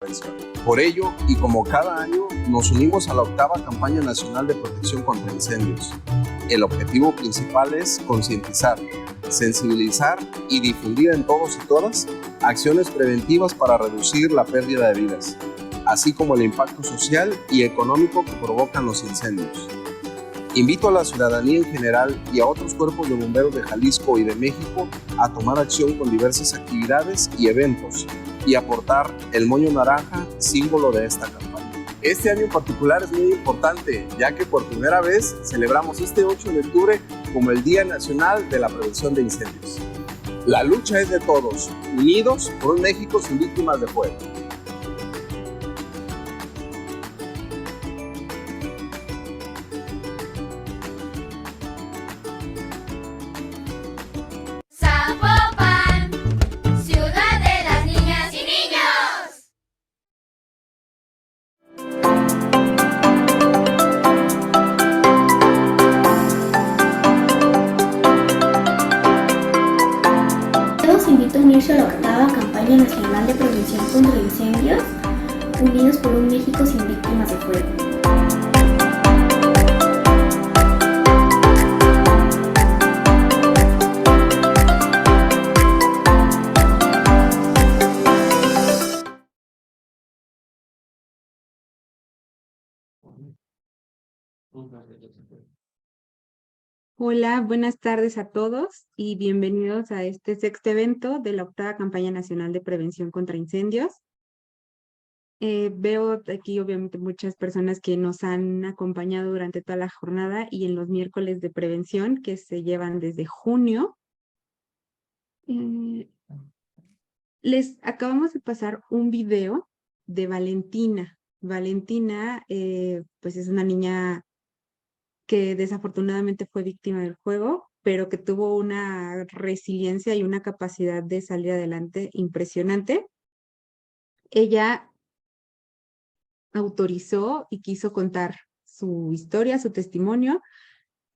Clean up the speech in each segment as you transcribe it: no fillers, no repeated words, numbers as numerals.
prevención. Por ello, y como cada año, nos unimos a la 8ª Campaña Nacional de Protección contra Incendios. El objetivo principal es concientizar, sensibilizar y difundir en todos y todas acciones preventivas para reducir la pérdida de vidas, así como el impacto social y económico que provocan los incendios. Invito a la ciudadanía en general y a otros cuerpos de bomberos de Jalisco y de México a tomar acción con diversas actividades y eventos y aportar el moño naranja, símbolo de esta campaña. Este año en particular es muy importante, ya que por primera vez celebramos este 8 de octubre como el Día Nacional de la Prevención de Incendios. La lucha es de todos, unidos por un México sin víctimas de fuego. Zapopan, ciudad de las niñas y niños. Los invito a unirse a la 8ª Campaña Nacional de Prevención contra Incendios, unidos por un México sin víctimas de fuego. Hola, buenas tardes a todos y bienvenidos a este 6º evento de la 8ª Campaña Nacional de Prevención contra Incendios. Veo aquí obviamente muchas personas que nos han acompañado durante toda la jornada y en los miércoles de prevención que se llevan desde junio. Les acabamos de pasar un video de Valentina. Valentina, pues es una niña que desafortunadamente fue víctima del juego, pero que tuvo una resiliencia y una capacidad de salir adelante impresionante. Ella autorizó y quiso contar su historia, su testimonio,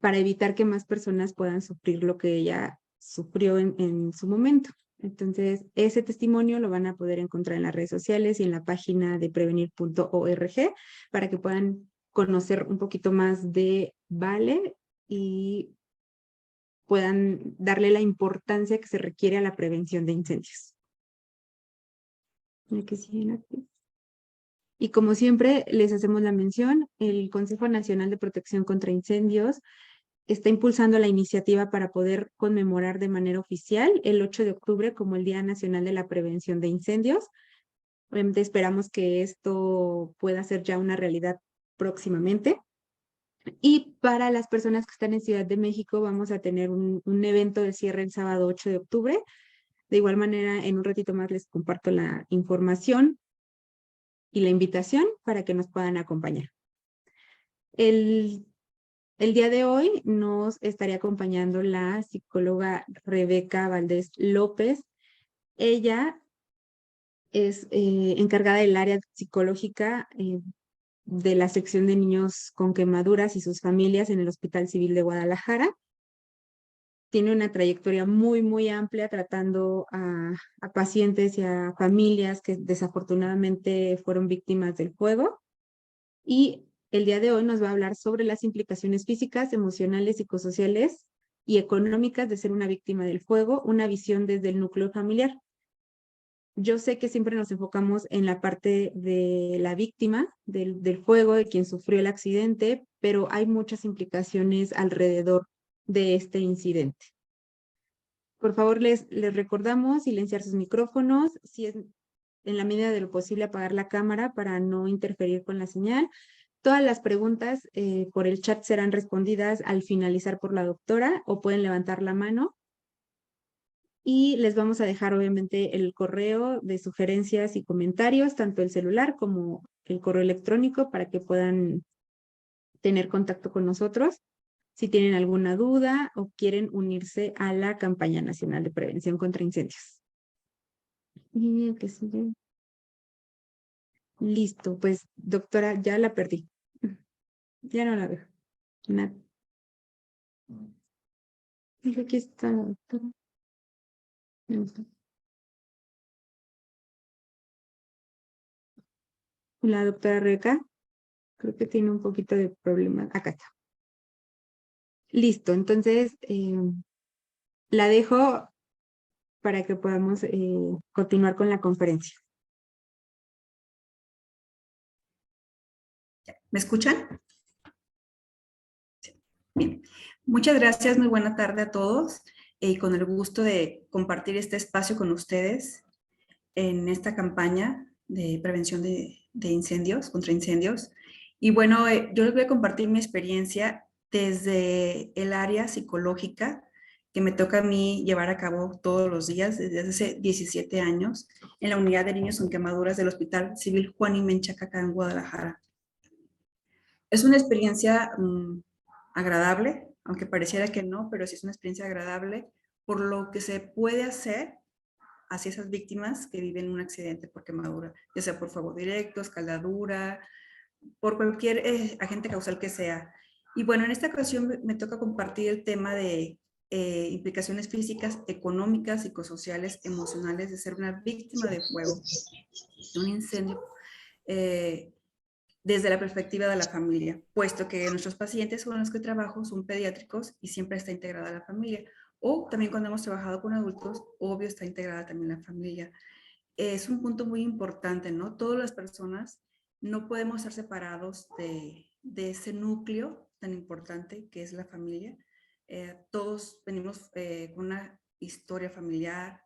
para evitar que más personas puedan sufrir lo que ella sufrió en su momento. Entonces, ese testimonio lo van a poder encontrar en las redes sociales y en la página de prevenir.org para que puedan conocer un poquito más de Vale y puedan darle la importancia que se requiere a la prevención de incendios. El que sigue aquí. Y como siempre, les hacemos la mención, el Consejo Nacional de Protección contra Incendios está impulsando la iniciativa para poder conmemorar de manera oficial el 8 de octubre como el Día Nacional de la Prevención de Incendios. Obviamente esperamos que esto pueda ser ya una realidad próximamente. Y para las personas que están en Ciudad de México, vamos a tener un evento de cierre el sábado 8 de octubre. De igual manera, en un ratito más les comparto la información y la invitación para que nos puedan acompañar. El día de hoy nos estaría acompañando la psicóloga Rebeca Valdés López. Ella es encargada del área psicológica de la sección de niños con quemaduras y sus familias en el Hospital Civil de Guadalajara. Tiene una trayectoria muy, muy amplia tratando a pacientes y a familias que desafortunadamente fueron víctimas del fuego. Y el día de hoy nos va a hablar sobre las implicaciones físicas, emocionales, psicosociales y económicas de ser una víctima del fuego, una visión desde el núcleo familiar. Yo sé que siempre nos enfocamos en la parte de la víctima del fuego, de quien sufrió el accidente, pero hay muchas implicaciones alrededor de este incidente. Por favor, les recordamos silenciar sus micrófonos, si es en la medida de lo posible apagar la cámara para no interferir con la señal. Todas las preguntas por el chat serán respondidas al finalizar por la doctora o pueden levantar la mano. Y les vamos a dejar obviamente el correo de sugerencias y comentarios, tanto el celular como el correo electrónico para que puedan tener contacto con nosotros si tienen alguna duda o quieren unirse a la campaña nacional de prevención contra incendios. Y que sigue. Listo, pues doctora, ya la perdí. Ya no la veo. Nada. Aquí está la doctora. La doctora Rebeca, creo que tiene un poquito de problema. Acá está. Listo, entonces la dejo para que podamos continuar con la conferencia. ¿Me escuchan? Bien. Muchas gracias, muy buena tarde a todos. Con el gusto de compartir este espacio con ustedes en esta campaña de prevención de incendios, contra incendios. Y bueno, yo les voy a compartir mi experiencia desde el área psicológica que me toca a mí llevar a cabo todos los días desde hace 17 años en la unidad de niños con quemaduras del Hospital Civil Juan y Menchaca, acá en Guadalajara. Es una experiencia agradable, aunque pareciera que no, pero sí es una experiencia agradable por lo que se puede hacer hacia esas víctimas que viven un accidente por quemadura, ya sea por fuego directo, escaldadura, por cualquier agente causal que sea. Y bueno, en esta ocasión me toca compartir el tema de implicaciones físicas, económicas, psicosociales, emocionales de ser una víctima de fuego, de un incendio, desde la perspectiva de la familia, puesto que nuestros pacientes con los que trabajo son pediátricos y siempre está integrada la familia. O también cuando hemos trabajado con adultos, obvio está integrada también la familia. Es un punto muy importante, ¿no? Todas las personas no podemos estar separados de ese núcleo tan importante que es la familia. Todos venimos con una historia familiar.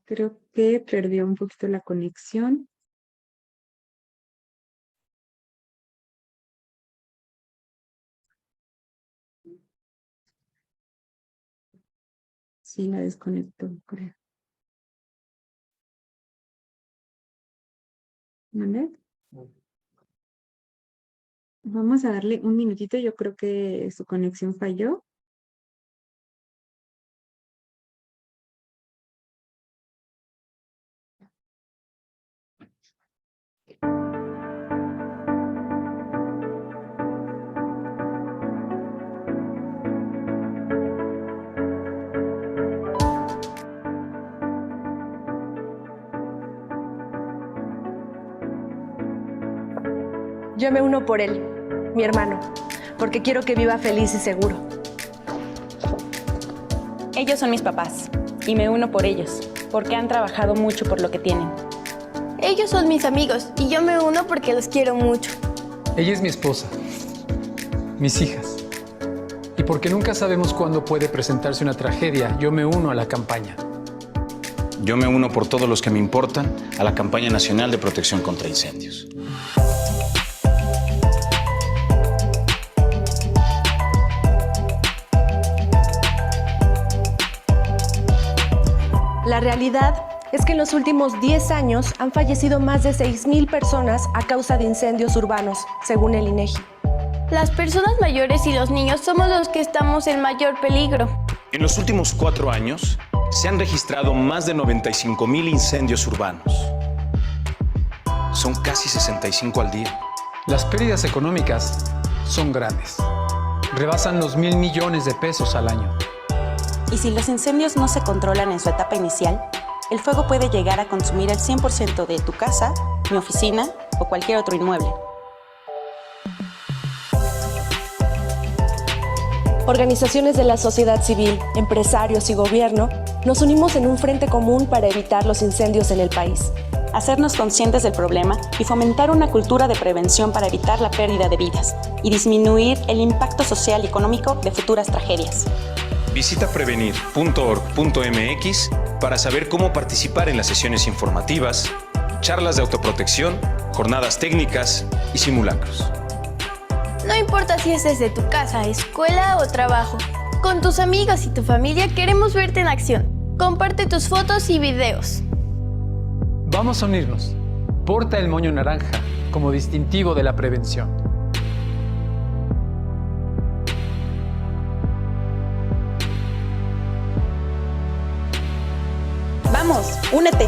Creo que perdió un poquito la conexión. Sí, la desconectó, creo. ¿Vale? Vamos a darle un minutito, yo creo que su conexión falló. Yo me uno por él, mi hermano, porque quiero que viva feliz y seguro. Ellos son mis papás y me uno por ellos, porque han trabajado mucho por lo que tienen. Ellos son mis amigos y yo me uno porque los quiero mucho. Ella es mi esposa, mis hijas. Y porque nunca sabemos cuándo puede presentarse una tragedia, yo me uno a la campaña. Yo me uno por todos los que me importan a la campaña nacional de protección contra incendios. La realidad es que en los últimos 10 años han fallecido más de 6,000 personas a causa de incendios urbanos, según el INEGI. Las personas mayores y los niños somos los que estamos en mayor peligro. En los últimos 4 años se han registrado más de 95,000 incendios urbanos. Son casi 65 al día. Las pérdidas económicas son grandes. Rebasan los 1,000 millones de pesos al año. Y si los incendios no se controlan en su etapa inicial, el fuego puede llegar a consumir el 100% de tu casa, mi oficina o cualquier otro inmueble. Organizaciones de la sociedad civil, empresarios y gobierno nos unimos en un frente común para evitar los incendios en el país. Hacernos conscientes del problema y fomentar una cultura de prevención para evitar la pérdida de vidas y disminuir el impacto social y económico de futuras tragedias. Visita prevenir.org.mx para saber cómo participar en las sesiones informativas, charlas de autoprotección, jornadas técnicas y simulacros. No importa si es desde tu casa, escuela o trabajo. Con tus amigos y tu familia queremos verte en acción. Comparte tus fotos y videos. Vamos a unirnos. Porta el moño naranja como distintivo de la prevención. ¡Vamos! ¡Únete!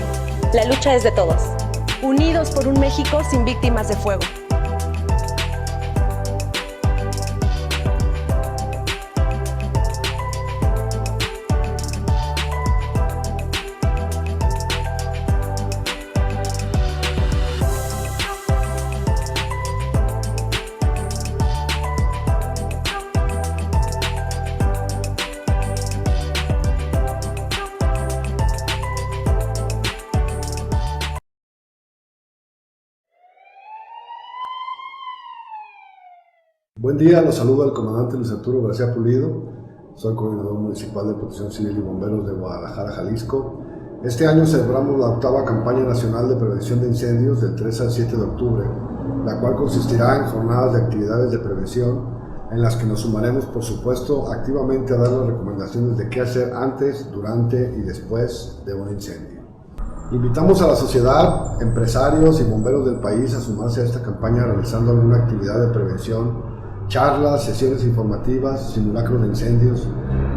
La lucha es de todos. Unidos por un México sin víctimas de fuego. Buen día, los saluda el comandante Luis Arturo García Pulido. Soy coordinador municipal de Protección Civil y Bomberos de Guadalajara, Jalisco. Este año celebramos la 8ª campaña nacional de prevención de incendios del 3 al 7 de octubre, la cual consistirá en jornadas de actividades de prevención en las que nos sumaremos, por supuesto, activamente a dar las recomendaciones de qué hacer antes, durante y después de un incendio. Invitamos a la sociedad, empresarios y bomberos del país a sumarse a esta campaña realizando alguna actividad de prevención, charlas, sesiones informativas, simulacros de incendios,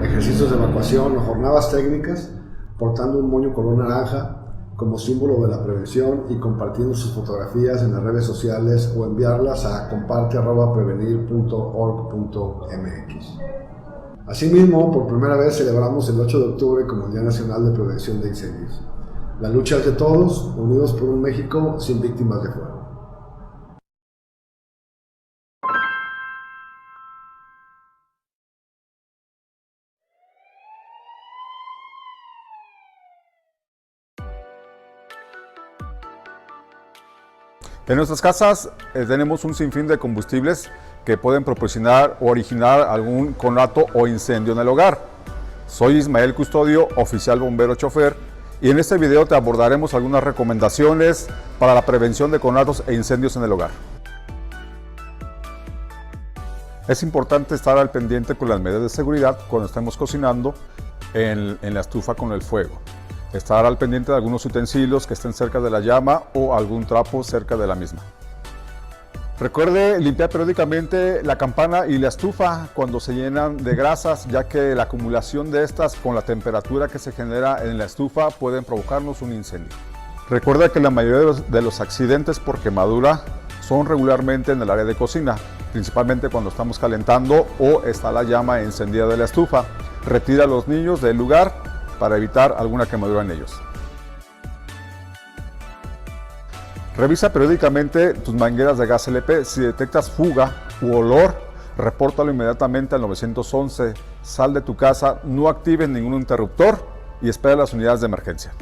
ejercicios de evacuación o jornadas técnicas, portando un moño color naranja como símbolo de la prevención y compartiendo sus fotografías en las redes sociales o enviarlas a comparte@prevenir.org.mx. Asimismo, por primera vez celebramos el 8 de octubre como el Día Nacional de Prevención de Incendios. La lucha es de todos, unidos por un México sin víctimas de fuego. En nuestras casas tenemos un sinfín de combustibles que pueden proporcionar o originar algún conato o incendio en el hogar. Soy Ismael Custodio, oficial bombero chofer, y en este video te abordaremos algunas recomendaciones para la prevención de conatos e incendios en el hogar. Es importante estar al pendiente con las medidas de seguridad cuando estemos cocinando en la estufa con el fuego. Estar al pendiente de algunos utensilios que estén cerca de la llama o algún trapo cerca de la misma. Recuerde limpiar periódicamente la campana y la estufa cuando se llenan de grasas, ya que la acumulación de estas con la temperatura que se genera en la estufa pueden provocarnos un incendio. Recuerda que la mayoría de los accidentes por quemadura son regularmente en el área de cocina, principalmente cuando estamos calentando o está la llama encendida de la estufa. Retira a los niños del lugar para evitar alguna quemadura en ellos. Revisa periódicamente tus mangueras de gas LP. Si detectas fuga u olor, repórtalo inmediatamente al 911. Sal de tu casa, no actives ningún interruptor y espera las unidades de emergencia.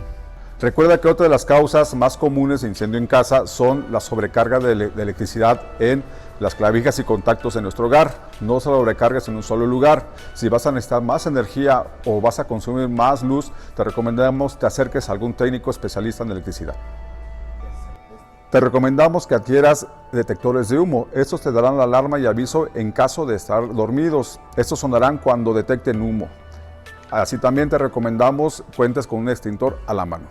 Recuerda que otra de las causas más comunes de incendio en casa son la sobrecarga de electricidad en las clavijas y contactos en nuestro hogar. No se sobrecargues en un solo lugar. Si vas a necesitar más energía o vas a consumir más luz, te recomendamos que te acerques a algún técnico especialista en electricidad. Te recomendamos que adquieras detectores de humo. Estos te darán la alarma y aviso en caso de estar dormidos. Estos sonarán cuando detecten humo. Así también te recomendamos cuentes con un extintor a la mano.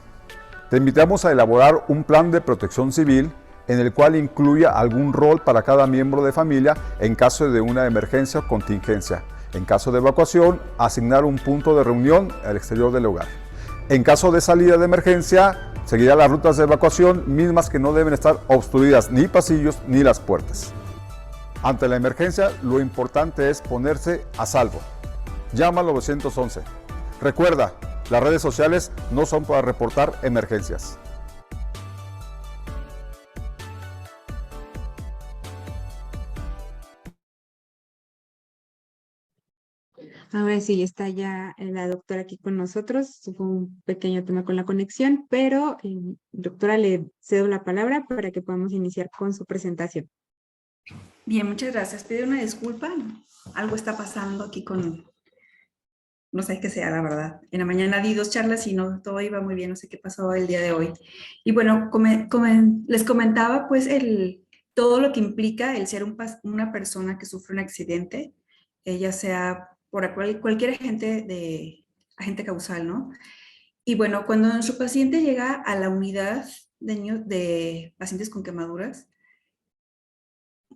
Te invitamos a elaborar un plan de protección civil en el cual incluya algún rol para cada miembro de familia en caso de una emergencia o contingencia. En caso de evacuación, asignar un punto de reunión al exterior del hogar. En caso de salida de emergencia, seguirá las rutas de evacuación mismas que no deben estar obstruidas ni pasillos ni las puertas. Ante la emergencia, lo importante es ponerse a salvo. Llama al 911. Recuerda, las redes sociales no son para reportar emergencias. Ahora sí, está ya la doctora aquí con nosotros. Fue un pequeño tema con la conexión, pero doctora, le cedo la palabra para que podamos iniciar con su presentación. Bien, muchas gracias. Pido una disculpa. Algo está pasando aquí con... No sé qué sea, la verdad. En la mañana di 2 charlas y no, todo iba muy bien. No sé qué pasó el día de hoy. Y bueno, les comentaba pues todo lo que implica el ser una persona que sufre un accidente, ya sea por cualquier agente causal, ¿no? Y bueno, cuando nuestro paciente llega a la unidad de pacientes con quemaduras,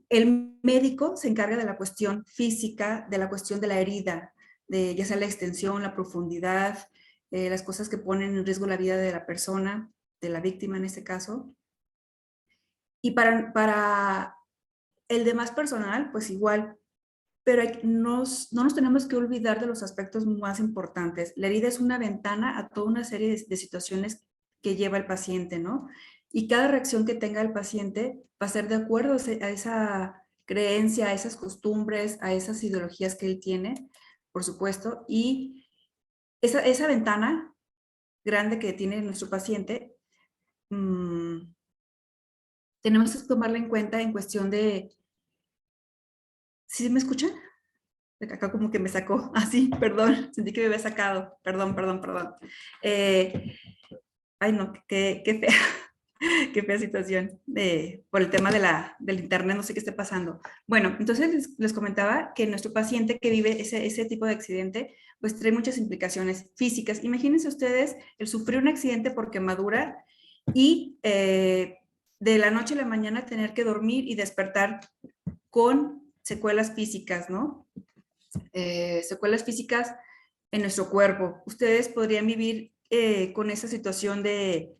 el médico se encarga de la cuestión física, de la cuestión de la herida, de ya sea la extensión, la profundidad, las cosas que ponen en riesgo la vida de la persona, de la víctima en este caso. Y para el demás personal, pues igual, pero no nos tenemos que olvidar de los aspectos más importantes. La herida es una ventana a toda una serie de situaciones que lleva el paciente, ¿no? Y cada reacción que tenga el paciente va a ser de acuerdo a esa creencia, a esas costumbres, a esas ideologías que él tiene, por supuesto, y esa ventana grande que tiene nuestro paciente, tenemos que tomarla en cuenta en cuestión de... ¿Sí me escuchan? Acá como que me sacó, así, perdón, sentí que me había sacado, perdón. Ay no, qué fea, qué fea situación por el tema del internet, no sé qué esté pasando. Bueno, entonces les comentaba que nuestro paciente que vive ese tipo de accidente, pues trae muchas implicaciones físicas. Imagínense ustedes el sufrir un accidente por quemadura y de la noche a la mañana tener que dormir y despertar con secuelas físicas, ¿no? Secuelas físicas en nuestro cuerpo. Ustedes podrían vivir con esa situación de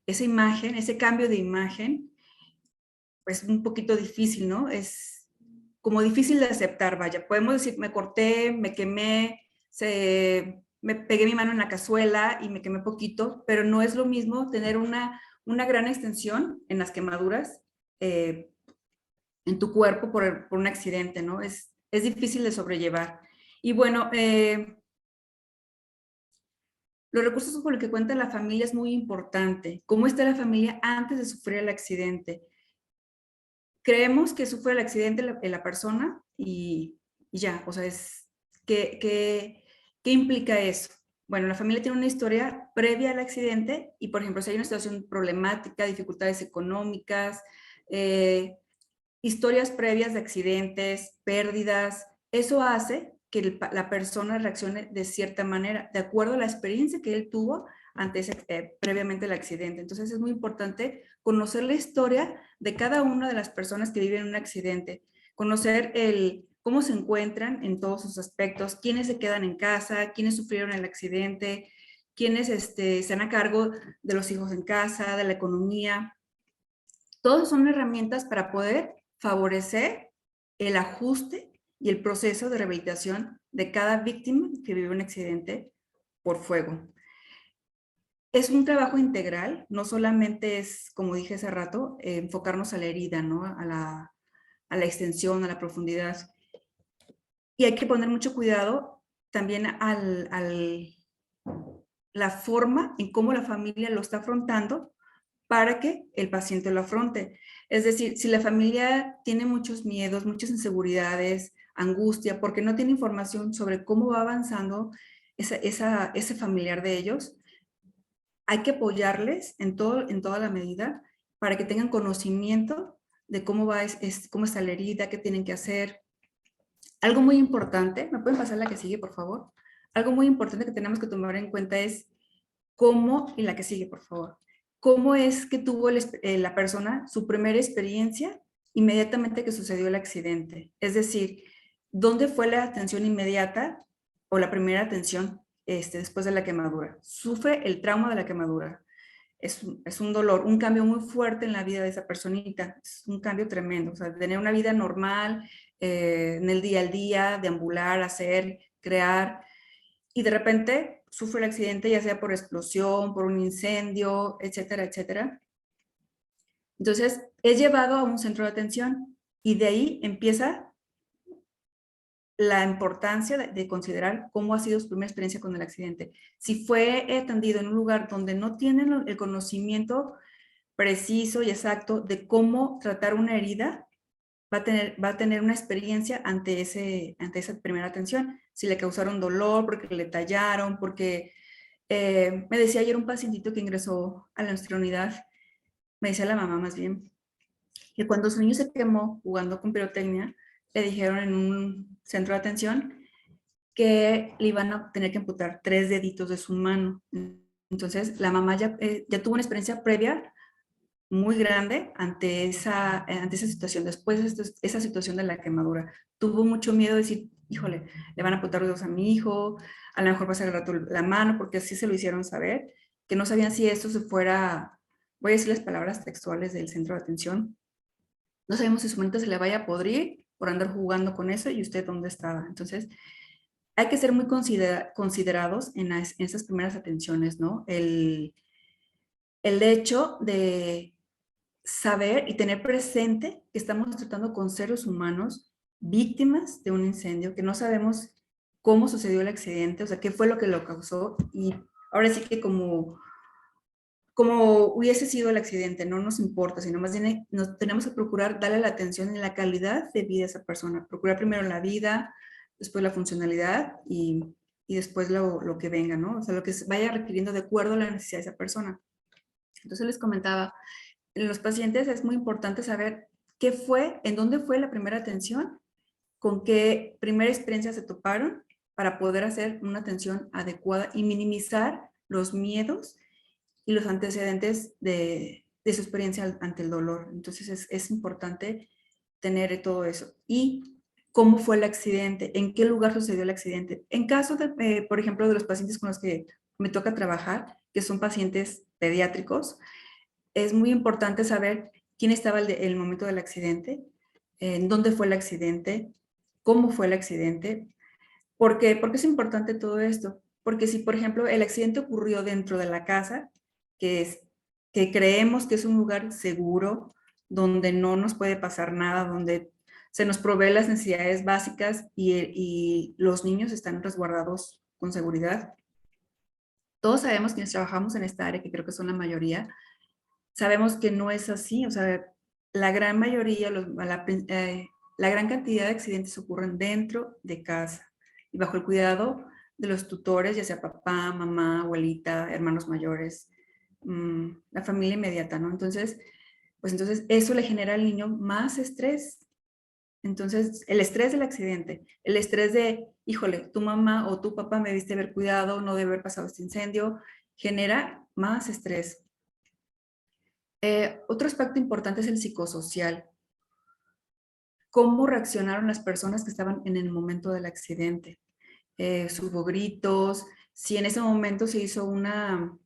esa imagen, ese cambio de imagen, pues un poquito difícil, ¿no? Es como difícil de aceptar, vaya. Podemos decir, me corté, me quemé, me pegué mi mano en la cazuela y me quemé poquito, pero no es lo mismo tener una gran extensión en las quemaduras en tu cuerpo por un accidente, ¿no? Es difícil de sobrellevar. Y bueno, los recursos con los que cuenta la familia es muy importante. ¿Cómo está la familia antes de sufrir el accidente? Creemos que sufre el accidente la persona y ya, o sea, ¿qué implica eso? Bueno, la familia tiene una historia previa al accidente y, por ejemplo, si hay una situación problemática, dificultades económicas, historias previas de accidentes, pérdidas, eso hace que la persona reaccione de cierta manera, de acuerdo a la experiencia que él tuvo previamente el accidente. Entonces es muy importante conocer la historia de cada una de las personas que viven un accidente, conocer cómo se encuentran en todos sus aspectos, quiénes se quedan en casa, quiénes sufrieron el accidente, quiénes están a cargo de los hijos en casa, de la economía. Todas son herramientas para poder favorecer el ajuste y el proceso de rehabilitación de cada víctima que vive un accidente por fuego. Es un trabajo integral, no solamente es, como dije hace rato, enfocarnos a la herida, ¿no? A la extensión, a la profundidad. Y hay que poner mucho cuidado también la forma en cómo la familia lo está afrontando para que el paciente lo afronte. Es decir, si la familia tiene muchos miedos, muchas inseguridades, angustia, porque no tiene información sobre cómo va avanzando ese familiar de ellos, hay que apoyarles en toda la medida para que tengan conocimiento de cómo está la herida, qué tienen que hacer. Algo muy importante, ¿me pueden pasar la que sigue, por favor? Algo muy importante que tenemos que tomar en cuenta es cómo, y la que sigue, por favor, cómo es que tuvo la persona su primera experiencia inmediatamente que sucedió el accidente. Es decir, ¿dónde fue la atención inmediata o la primera atención después de la quemadura? Sufre el trauma de la quemadura. Es un dolor, un cambio muy fuerte en la vida de esa personita. Es un cambio tremendo. O sea, tener una vida normal, en el día al día, deambular, hacer, crear, y de repente sufre el accidente, ya sea por explosión, por un incendio, etcétera, etcétera. Entonces, es llevado a un centro de atención y de ahí empieza la importancia de considerar cómo ha sido su primera experiencia con el accidente. Si fue atendido en un lugar donde no tienen el conocimiento preciso y exacto de cómo tratar una herida, va a tener una experiencia ante esa primera atención. Si le causaron dolor, porque le tallaron, porque me decía ayer un pacientito que ingresó a nuestra unidad, me decía la mamá más bien, que cuando su niño se quemó jugando con pirotecnia, le dijeron en un centro de atención que le iban a tener que amputar 3 deditos de su mano. Entonces la mamá ya tuvo una experiencia previa muy grande ante esa situación, después de esa situación de la quemadura. Tuvo mucho miedo de decir, híjole, le van a amputar los dedos a mi hijo, a lo mejor pasa el rato la mano, porque así se lo hicieron saber, que no sabían si esto se fuera Voy a decir las palabras textuales del centro de atención. No sabemos si su manita se le vaya a podrir por andar jugando con eso y usted dónde estaba. Entonces, hay que ser muy considerados en esas primeras atenciones, ¿no? El hecho de saber y tener presente que estamos tratando con seres humanos víctimas de un incendio, que no sabemos cómo sucedió el accidente, o sea, qué fue lo que lo causó, y ahora sí que como hubiese sido el accidente, no nos importa, sino más bien nos tenemos que procurar darle la atención y la calidad de vida a esa persona, procurar primero la vida, después la funcionalidad y después lo que venga, ¿no? O sea, lo que vaya requiriendo de acuerdo a la necesidad de esa persona. Entonces les comentaba, en los pacientes es muy importante saber qué fue, en dónde fue la primera atención, con qué primera experiencia se toparon para poder hacer una atención adecuada y minimizar los miedos y los antecedentes de su experiencia ante el dolor. Entonces es importante tener todo eso. Y cómo fue el accidente, en qué lugar sucedió el accidente. En caso de, por ejemplo, de los pacientes con los que me toca trabajar, que son pacientes pediátricos, es muy importante saber quién estaba en el momento del accidente, en dónde fue el accidente, cómo fue el accidente. ¿Por qué? Porque es importante todo esto. Porque si, por ejemplo, el accidente ocurrió dentro de la casa, que creemos que es un lugar seguro, donde no nos puede pasar nada, donde se nos provee las necesidades básicas y los niños están resguardados con seguridad. Todos sabemos quienes trabajamos en esta área, que creo que son la mayoría, sabemos que no es así. O sea, la gran mayoría, la gran cantidad de accidentes ocurren dentro de casa y bajo el cuidado de los tutores, ya sea papá, mamá, abuelita, hermanos mayores, la familia inmediata, ¿no? Entonces eso le genera al niño más estrés. Entonces, el estrés del accidente, el estrés de, híjole, tu mamá o tu papá me debiste haber cuidado, no debe haber pasado este incendio, genera más estrés. Otro aspecto importante es el psicosocial. ¿Cómo reaccionaron las personas que estaban en el momento del accidente? Hubo gritos, si en ese momento se hizo una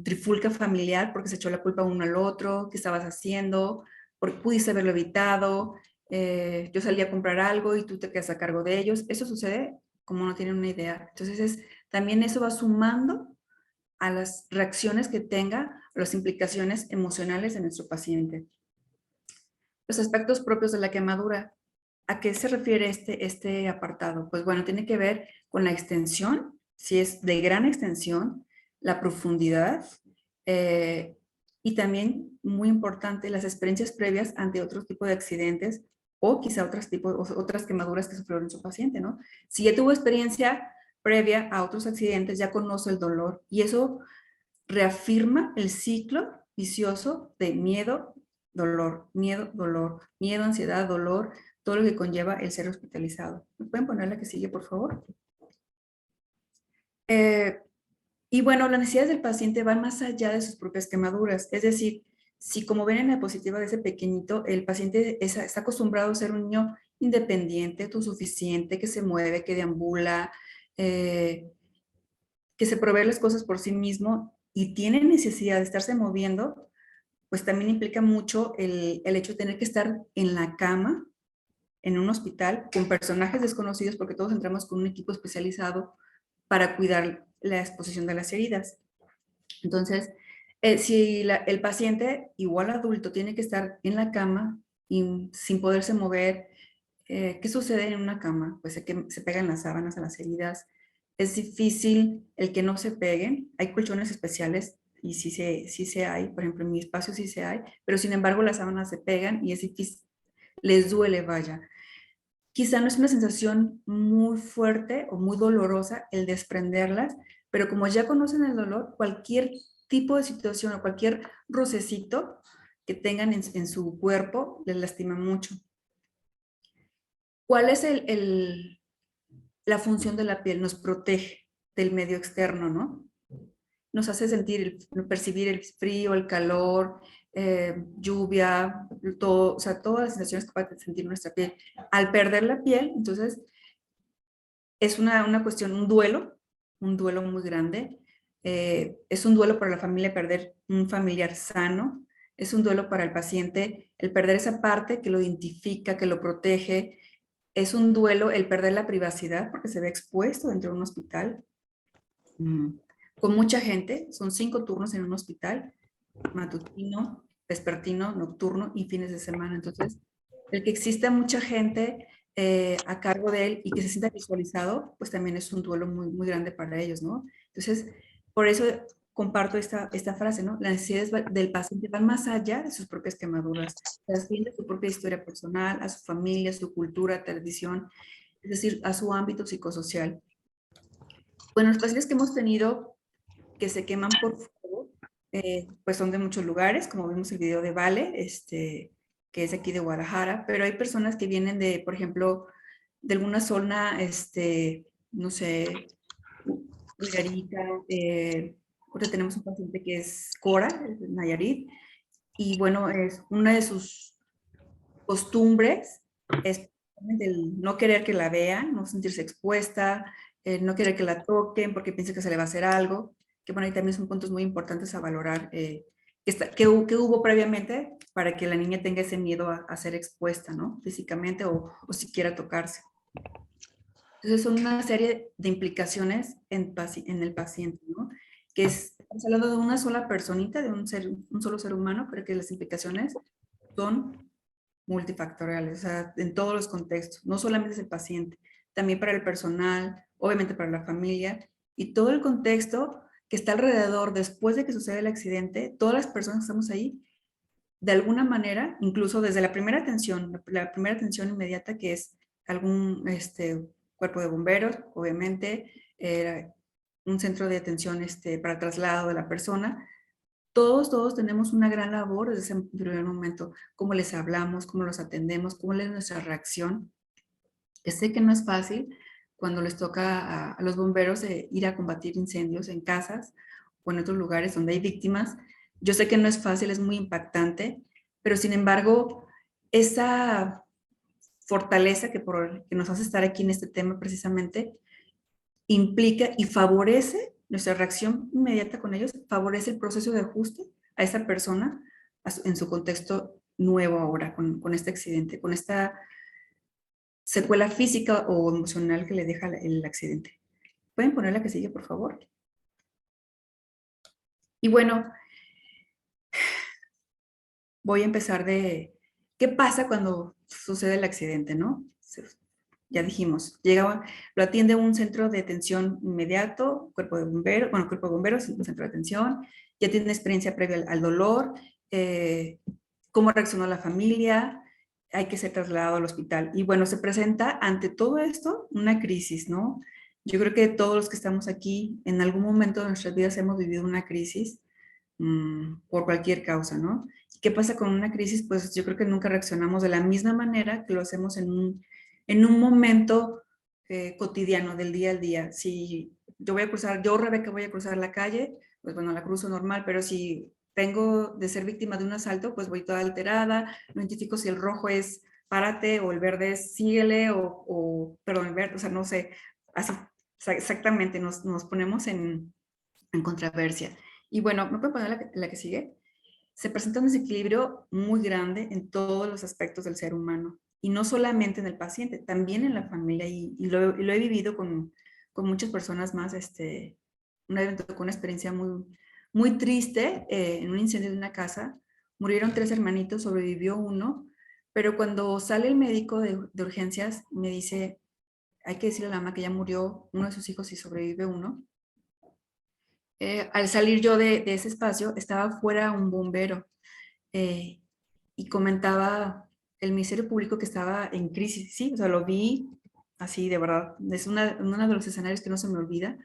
trifulca familiar porque se echó la culpa uno al otro, qué estabas haciendo, porque pudiste haberlo evitado, yo salí a comprar algo y tú te quedas a cargo de ellos. Eso sucede como no tienen una idea. Entonces también eso va sumando a las reacciones que tenga, las implicaciones emocionales de nuestro paciente. Los aspectos propios de la quemadura. ¿A qué se refiere este apartado? Pues bueno, tiene que ver con la extensión, si es de gran extensión, la profundidad y también, muy importante, las experiencias previas ante otro tipo de accidentes o quizá otras quemaduras que sufrió nuestro paciente, ¿no? Si ya tuvo experiencia previa a otros accidentes, ya conoce el dolor y eso reafirma el ciclo vicioso de miedo, dolor, miedo, ansiedad, dolor, todo lo que conlleva el ser hospitalizado. ¿Me pueden poner la que sigue, por favor? Y bueno, las necesidades del paciente van más allá de sus propias quemaduras. Es decir, si como ven en la diapositiva de ese pequeñito, el paciente está acostumbrado a ser un niño independiente, autosuficiente, que se mueve, que deambula, que se provee las cosas por sí mismo y tiene necesidad de estarse moviendo, pues también implica mucho el hecho de tener que estar en la cama, en un hospital, con personajes desconocidos, porque todos entramos con un equipo especializado para cuidar la exposición de las heridas. Entonces, si el paciente, igual adulto, tiene que estar en la cama y sin poderse mover, ¿qué sucede en una cama? Pues se pegan las sábanas a las heridas. Es difícil el que no se peguen. Hay colchones especiales y sí se hay, por ejemplo, en mi espacio sí se hay, pero sin embargo las sábanas se pegan y es difícil, les duele, vaya. Quizá no es una sensación muy fuerte o muy dolorosa el desprenderlas, pero como ya conocen el dolor, cualquier tipo de situación o cualquier rocecito que tengan en su cuerpo les lastima mucho. ¿Cuál es la función de la piel? Nos protege del medio externo, ¿no? Nos hace percibir el frío, el calor, lluvia, todo, o sea, todas las sensaciones que puede sentir nuestra piel. Al perder la piel, entonces, es una cuestión, un duelo muy grande. Es un duelo para la familia perder un familiar sano, es un duelo para el paciente el perder esa parte que lo identifica, que lo protege, es un duelo el perder la privacidad porque se ve expuesto dentro de un hospital, con mucha gente, son 5 turnos en un hospital, matutino, vespertino, nocturno y fines de semana. Entonces, el que exista mucha gente a cargo de él y que se sienta visualizado, pues también es un duelo muy, muy grande para ellos, ¿no? Entonces, por eso comparto esta frase, ¿no? Las necesidades del paciente van más allá de sus propias quemaduras, trasciende su propia historia personal, a su familia, su cultura, tradición, es decir, a su ámbito psicosocial. Bueno, los pacientes que hemos tenido que se queman por fuego, pues son de muchos lugares, como vimos el video de Vale, que es aquí de Guadalajara, pero hay personas que vienen de, por ejemplo, de alguna zona, no sé, Nayarit, ahora tenemos un paciente que es Cora, de Nayarit, y bueno, es una de sus costumbres es el no querer que la vean, no sentirse expuesta, no querer que la toquen porque piensa que se le va a hacer algo, que bueno, ahí también son puntos muy importantes a valorar que hubo previamente para que la niña tenga ese miedo a ser expuesta, ¿no? Físicamente o siquiera tocarse. Entonces son una serie de implicaciones en el paciente, ¿no? Que estamos hablando de una sola personita, de un solo ser humano, pero que las implicaciones son multifactoriales, o sea, en todos los contextos, no solamente es el paciente, también para el personal, obviamente para la familia, y todo el contexto que está alrededor después de que sucede el accidente, todas las personas que estamos ahí, de alguna manera, incluso desde la primera atención inmediata que es algún cuerpo de bomberos, obviamente, un centro de atención para traslado de la persona, todos tenemos una gran labor desde ese primer momento, cómo les hablamos, cómo los atendemos, cómo es nuestra reacción. Que sé que no es fácil cuando les toca a los bomberos ir a combatir incendios en casas o en otros lugares donde hay víctimas. Yo sé que no es fácil, es muy impactante, pero sin embargo, esa fortaleza que nos hace estar aquí en este tema precisamente implica y favorece nuestra reacción inmediata con ellos, favorece el proceso de ajuste a esa persona en su contexto nuevo ahora, con este accidente, con esta secuela física o emocional que le deja el accidente. ¿Pueden poner la que sigue, por favor? Y bueno, voy a empezar de qué pasa cuando sucede el accidente, ¿no? Ya dijimos, lo atiende un centro de atención inmediato, cuerpo de bomberos, un centro de atención, ya tiene experiencia previa al dolor, cómo reaccionó la familia, hay que ser trasladado al hospital. Y bueno, se presenta ante todo esto una crisis, ¿no? Yo creo que todos los que estamos aquí, en algún momento de nuestras vidas hemos vivido una crisis por cualquier causa, ¿no? ¿Qué pasa con una crisis? Pues yo creo que nunca reaccionamos de la misma manera que lo hacemos en un momento cotidiano del día al día. Si yo Rebeca, voy a cruzar la calle, pues bueno, la cruzo normal, pero si tengo de ser víctima de un asalto, pues voy toda alterada, no identifico si el rojo es párate o el verde es síguele perdón, el verde, o sea, no sé, así exactamente nos ponemos en controversia. Y bueno, ¿me pueden poner la que sigue? Se presenta un desequilibrio muy grande en todos los aspectos del ser humano. Y no solamente en el paciente, también en la familia. Y lo he vivido con muchas personas más. Una vez me tocó una experiencia muy, muy triste en un incendio de una casa. Murieron 3 hermanitos, sobrevivió uno. Pero cuando sale el médico de urgencias, me dice, hay que decirle a la mamá que ya murió uno de sus hijos y sobrevive uno. Al salir yo de ese espacio, estaba fuera un bombero y comentaba el Ministerio Público que estaba en crisis, sí, o sea, lo vi así, de verdad, es uno de los escenarios que no se me olvida,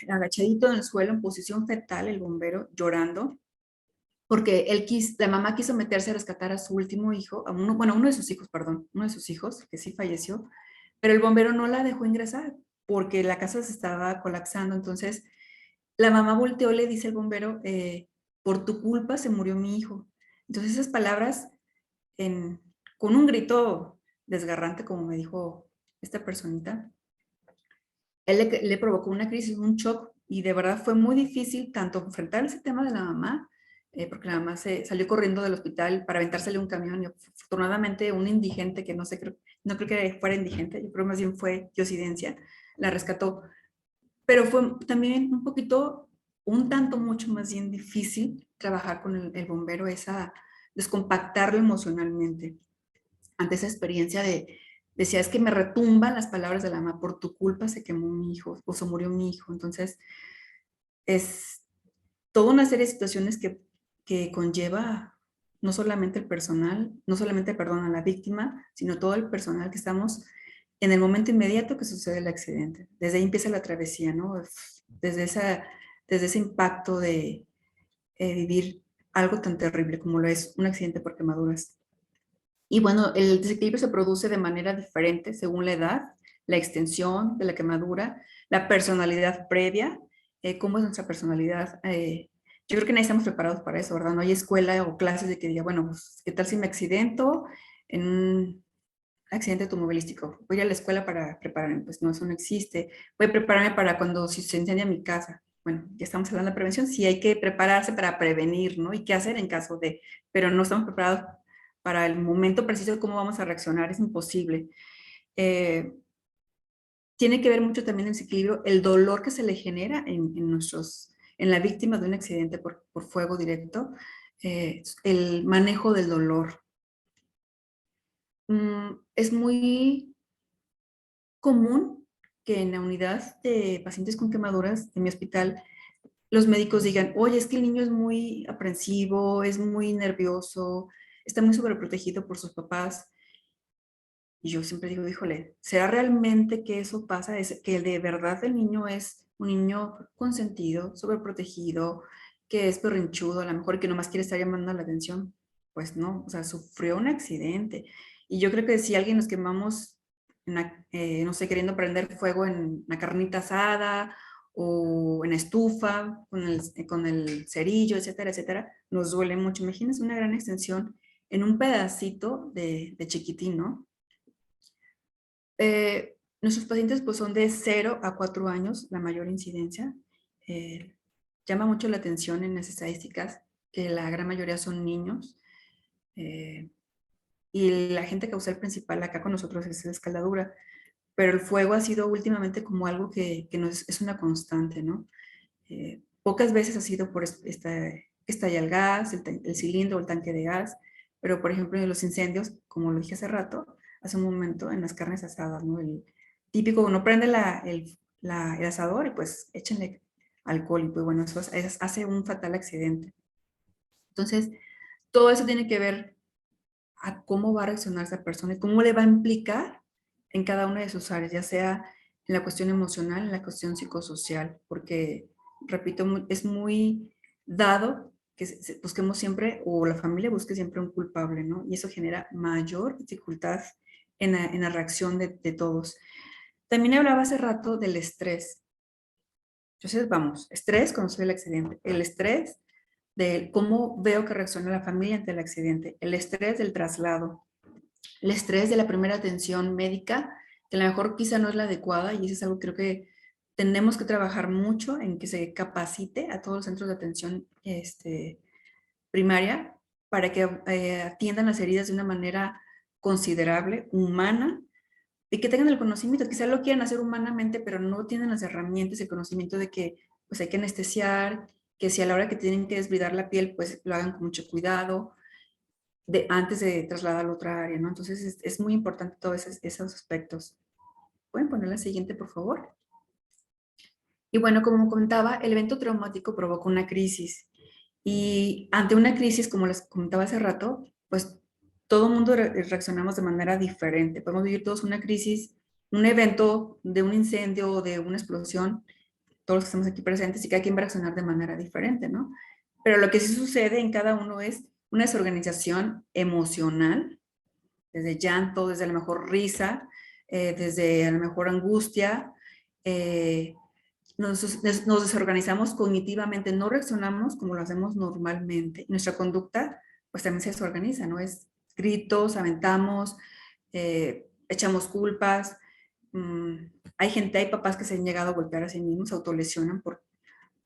agachadito en el suelo, en posición fetal, el bombero, llorando, porque la mamá quiso meterse a rescatar a su último hijo, uno de sus hijos, perdón, uno de sus hijos, que sí falleció, pero el bombero no la dejó ingresar, porque la casa se estaba colapsando, entonces la mamá volteó y le dice al bombero, por tu culpa se murió mi hijo. Entonces esas palabras, con un grito desgarrante, como me dijo esta personita, él le provocó una crisis, un shock y de verdad fue muy difícil tanto enfrentar ese tema de la mamá, porque la mamá se salió corriendo del hospital para aventársele un camión y afortunadamente un indigente que no creo que fuera indigente, yo creo más bien fue diosidencia, la rescató. Pero fue también un tanto mucho más bien difícil trabajar con el bombero, descompactarlo emocionalmente ante esa experiencia decía, es que me retumban las palabras de la mamá, por tu culpa se quemó mi hijo o se murió mi hijo. Entonces, es toda una serie de situaciones que conlleva no solamente el personal, no solamente, perdón, a la víctima, sino todo el personal que estamos en el momento inmediato que sucede el accidente. Desde ahí empieza la travesía, ¿no? Desde ese impacto de vivir algo tan terrible como lo es un accidente por quemaduras. Y bueno, el desequilibrio se produce de manera diferente según la edad, la extensión de la quemadura, la personalidad previa, cómo es nuestra personalidad. Yo creo que nadie estamos preparados para eso, ¿verdad? No hay escuela o clases de que diga, bueno, pues, ¿qué tal si me accidento en un accidente automovilístico? Voy a ir a la escuela para prepararme. Pues no, eso no existe. Voy a prepararme para cuando si se incendia mi casa. Bueno, ya estamos hablando de prevención. Sí hay que prepararse para prevenir, ¿no? Y qué hacer en caso de, pero no estamos preparados para el momento preciso de cómo vamos a reaccionar, es imposible. Tiene que ver mucho también el desequilibrio, el dolor que se le genera en la víctima de un accidente por fuego directo, el manejo del dolor. Es muy común que en la unidad de pacientes con quemaduras de mi hospital, los médicos digan, oye, es que el niño es muy aprensivo, es muy nervioso, está muy sobreprotegido por sus papás. Y yo siempre digo, híjole, ¿será realmente que eso pasa? ¿Es que de verdad el niño es un niño consentido, sobreprotegido, que es berrinchudo, a lo mejor que nomás quiere estar llamando la atención? Pues no, o sea, sufrió un accidente. Y yo creo que si alguien nos quemamos, no sé, queriendo prender fuego en una carnita asada o en estufa, con el cerillo, etcétera, etcétera, nos duele mucho. Imagínense una gran extensión en un pedacito de chiquitín, ¿no? Nuestros pacientes pues son de 0 a 4 años, la mayor incidencia. Llama mucho la atención en las estadísticas que la gran mayoría son niños. Y la agente causal principal acá con nosotros es la escaldadura. Pero el fuego ha sido últimamente como algo que es una constante, ¿no? Pocas veces ha sido por estalla el gas, el cilindro o el tanque de gas, pero por ejemplo en los incendios, como lo dije hace un momento, en las carnes asadas, ¿no? El típico, uno prende el asador y pues échenle alcohol y pues bueno, eso hace un fatal accidente. Entonces, todo eso tiene que ver a cómo va a reaccionar esa persona y cómo le va a implicar en cada una de sus áreas, ya sea en la cuestión emocional, en la cuestión psicosocial, porque, repito, es muy dado que busquemos siempre, o la familia busque siempre un culpable, ¿no? Y eso genera mayor dificultad en la reacción de todos. También hablaba hace rato del estrés. Entonces, vamos, estrés cuando sucede el accidente, el estrés de cómo veo que reacciona la familia ante el accidente, el estrés del traslado, el estrés de la primera atención médica, que a lo mejor quizá no es la adecuada, y eso es algo que creo que tenemos que trabajar mucho en que se capacite a todos los centros de atención primaria para que atiendan las heridas de una manera considerable, humana, y que tengan el conocimiento, quizá lo quieran hacer humanamente, pero no tienen las herramientas, el conocimiento de que pues hay que anestesiar, que si a la hora que tienen que desbridar la piel, pues lo hagan con mucho cuidado, antes de trasladarlo a otra área, ¿no? Entonces es muy importante todos esos aspectos. ¿Pueden poner la siguiente, por favor? Y bueno, como comentaba, el evento traumático provoca una crisis. Y ante una crisis, como les comentaba hace rato, pues todo el mundo reaccionamos de manera diferente. Podemos vivir todos una crisis, un evento de un incendio o de una explosión, todos los que estamos aquí presentes, y cada quien va a reaccionar de manera diferente, ¿no? Pero lo que sí sucede en cada uno es una desorganización emocional, desde llanto, desde a lo mejor risa, desde a lo mejor angustia. Nos desorganizamos cognitivamente, no reaccionamos como lo hacemos normalmente. Nuestra conducta pues también se desorganiza, ¿no? Es gritos, aventamos, echamos culpas. Hay papás que se han llegado a golpear a sí mismos, se autolesionan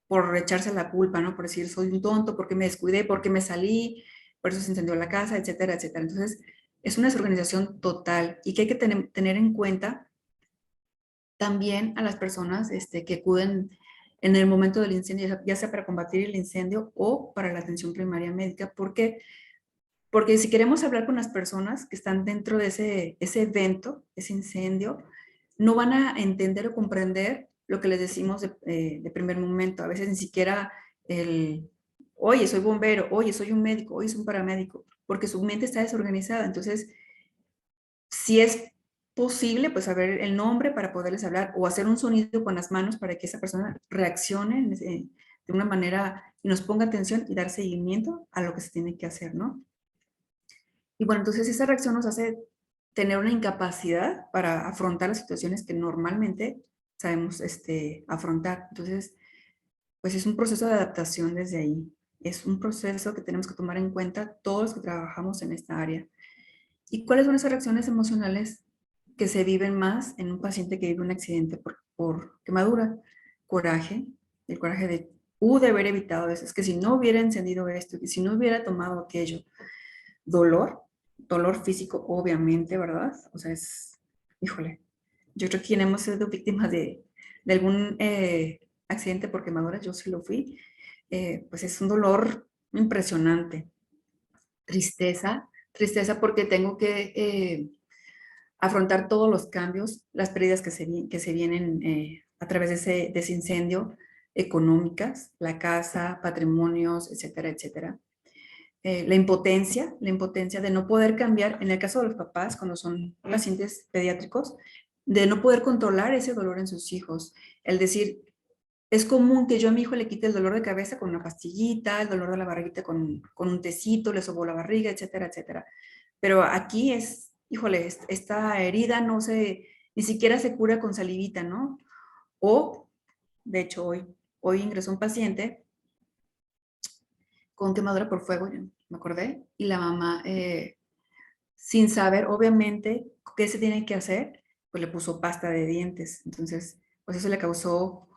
por echarse la culpa, ¿no? Por decir, soy un tonto, porque me descuidé, porque me salí, por eso se incendió la casa, etcétera, etcétera. Entonces, es una desorganización total y que hay que tener en cuenta también a las personas que acuden en el momento del incendio, ya sea para combatir el incendio o para la atención primaria médica, porque si queremos hablar con las personas que están dentro de ese evento, ese incendio, no van a entender o comprender lo que les decimos de primer momento. A veces ni siquiera oye, soy bombero, oye, soy un médico, oye, soy un paramédico, porque su mente está desorganizada. Entonces, si es posible, pues saber el nombre para poderles hablar o hacer un sonido con las manos para que esa persona reaccione de una manera y nos ponga atención y dar seguimiento a lo que se tiene que hacer, ¿no? Y bueno, entonces esa reacción nos hace tener una incapacidad para afrontar las situaciones que normalmente sabemos afrontar. Entonces, pues es un proceso de adaptación desde ahí. Es un proceso que tenemos que tomar en cuenta todos los que trabajamos en esta área. ¿Y cuáles son esas reacciones emocionales que se viven más en un paciente que vive un accidente por quemadura? Coraje, el coraje de haber evitado eso, es que si no hubiera encendido esto, que si no hubiera tomado aquello. Dolor físico, obviamente, ¿verdad? O sea, híjole, yo creo que quien hemos sido víctimas de algún accidente por quemaduras, yo sí lo fui, pues es un dolor impresionante. Tristeza porque tengo que afrontar todos los cambios, las pérdidas que se vienen a través de ese incendio, económicas, la casa, patrimonios, etcétera, etcétera. La impotencia de no poder cambiar, en el caso de los papás, cuando son pacientes pediátricos, de no poder controlar ese dolor en sus hijos. El decir, es común que yo a mi hijo le quite el dolor de cabeza con una pastillita, el dolor de la barriguita con un tecito, le sobo la barriga, etcétera, etcétera. Pero aquí híjole, esta herida ni siquiera se cura con salivita, ¿no? O, de hecho, hoy ingresó un paciente con quemadura por fuego, ya me acordé, y la mamá, sin saber, obviamente, qué se tiene que hacer, pues le puso pasta de dientes. Entonces, pues eso le causó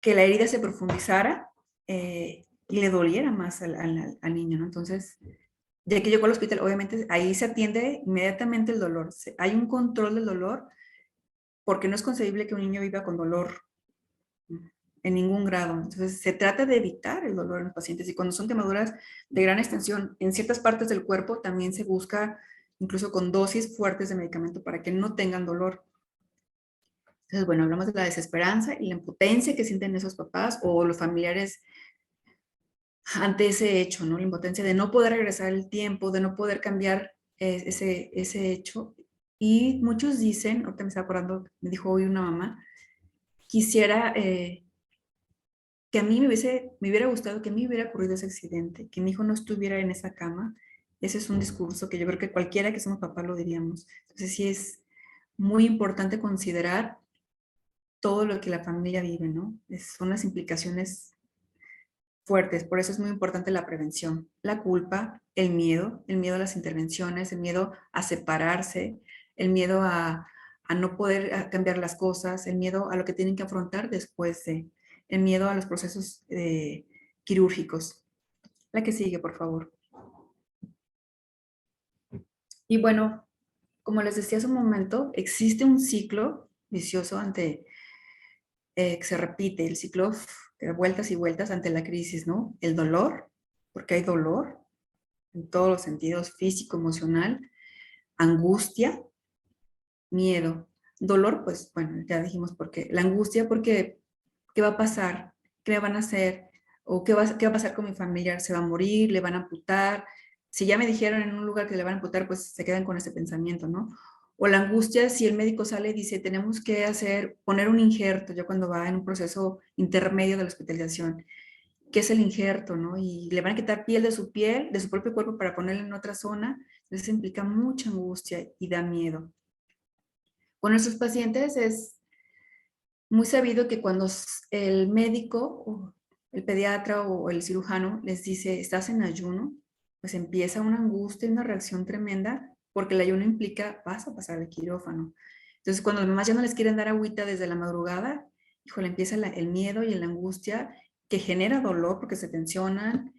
que la herida se profundizara y le doliera más al niño, ¿no? Entonces, ya que llegó al hospital, obviamente, ahí se atiende inmediatamente el dolor. Hay un control del dolor, porque no es concebible que un niño viva con dolor en ningún grado. Entonces, se trata de evitar el dolor en los pacientes. Y cuando son quemaduras de gran extensión en ciertas partes del cuerpo, también se busca, incluso con dosis fuertes de medicamento, para que no tengan dolor. Entonces, bueno, hablamos de la desesperanza y la impotencia que sienten esos papás o los familiares ante ese hecho, ¿no? La impotencia de no poder regresar el tiempo, de no poder cambiar ese hecho. Y muchos dicen, ahorita me estaba acordando, me dijo hoy una mamá, quisiera que a mí me hubiera gustado que a mí hubiera ocurrido ese accidente, que mi hijo no estuviera en esa cama. Ese es un discurso que yo creo que cualquiera que somos papás lo diríamos. Entonces sí es muy importante considerar todo lo que la familia vive, ¿no? Son las implicaciones fuertes, por eso es muy importante la prevención. La culpa, el miedo a las intervenciones, el miedo a separarse, el miedo a no poder cambiar las cosas, el miedo a lo que tienen que afrontar después el miedo a los procesos quirúrgicos. La que sigue, por favor. Y bueno, como les decía hace un momento, existe un ciclo vicioso que se repite, el ciclo de vueltas y vueltas ante la crisis, ¿no? El dolor, porque hay dolor en todos los sentidos, físico, emocional, angustia, miedo. Dolor, pues bueno, ya dijimos por qué. La angustia porque ¿qué va a pasar? ¿Qué me van a hacer? ¿O qué va a pasar con mi familiar? ¿Se va a morir? ¿Le van a amputar? Si ya me dijeron en un lugar que le van a amputar, pues se quedan con ese pensamiento, ¿no? O la angustia si el médico sale y dice, tenemos que poner un injerto, ya cuando va en un proceso intermedio de la hospitalización. ¿Qué es el injerto, no? Y le van a quitar piel, de su propio cuerpo para ponerla en otra zona. Entonces implica mucha angustia y da miedo. Con nuestros pacientes es muy sabido que cuando el médico, o el pediatra o el cirujano les dice, estás en ayuno, pues empieza una angustia y una reacción tremenda, porque el ayuno implica, vas a pasar el quirófano. Entonces, cuando las mamás ya no les quieren dar agüita desde la madrugada, híjole, empieza el miedo y la angustia, que genera dolor porque se tensionan,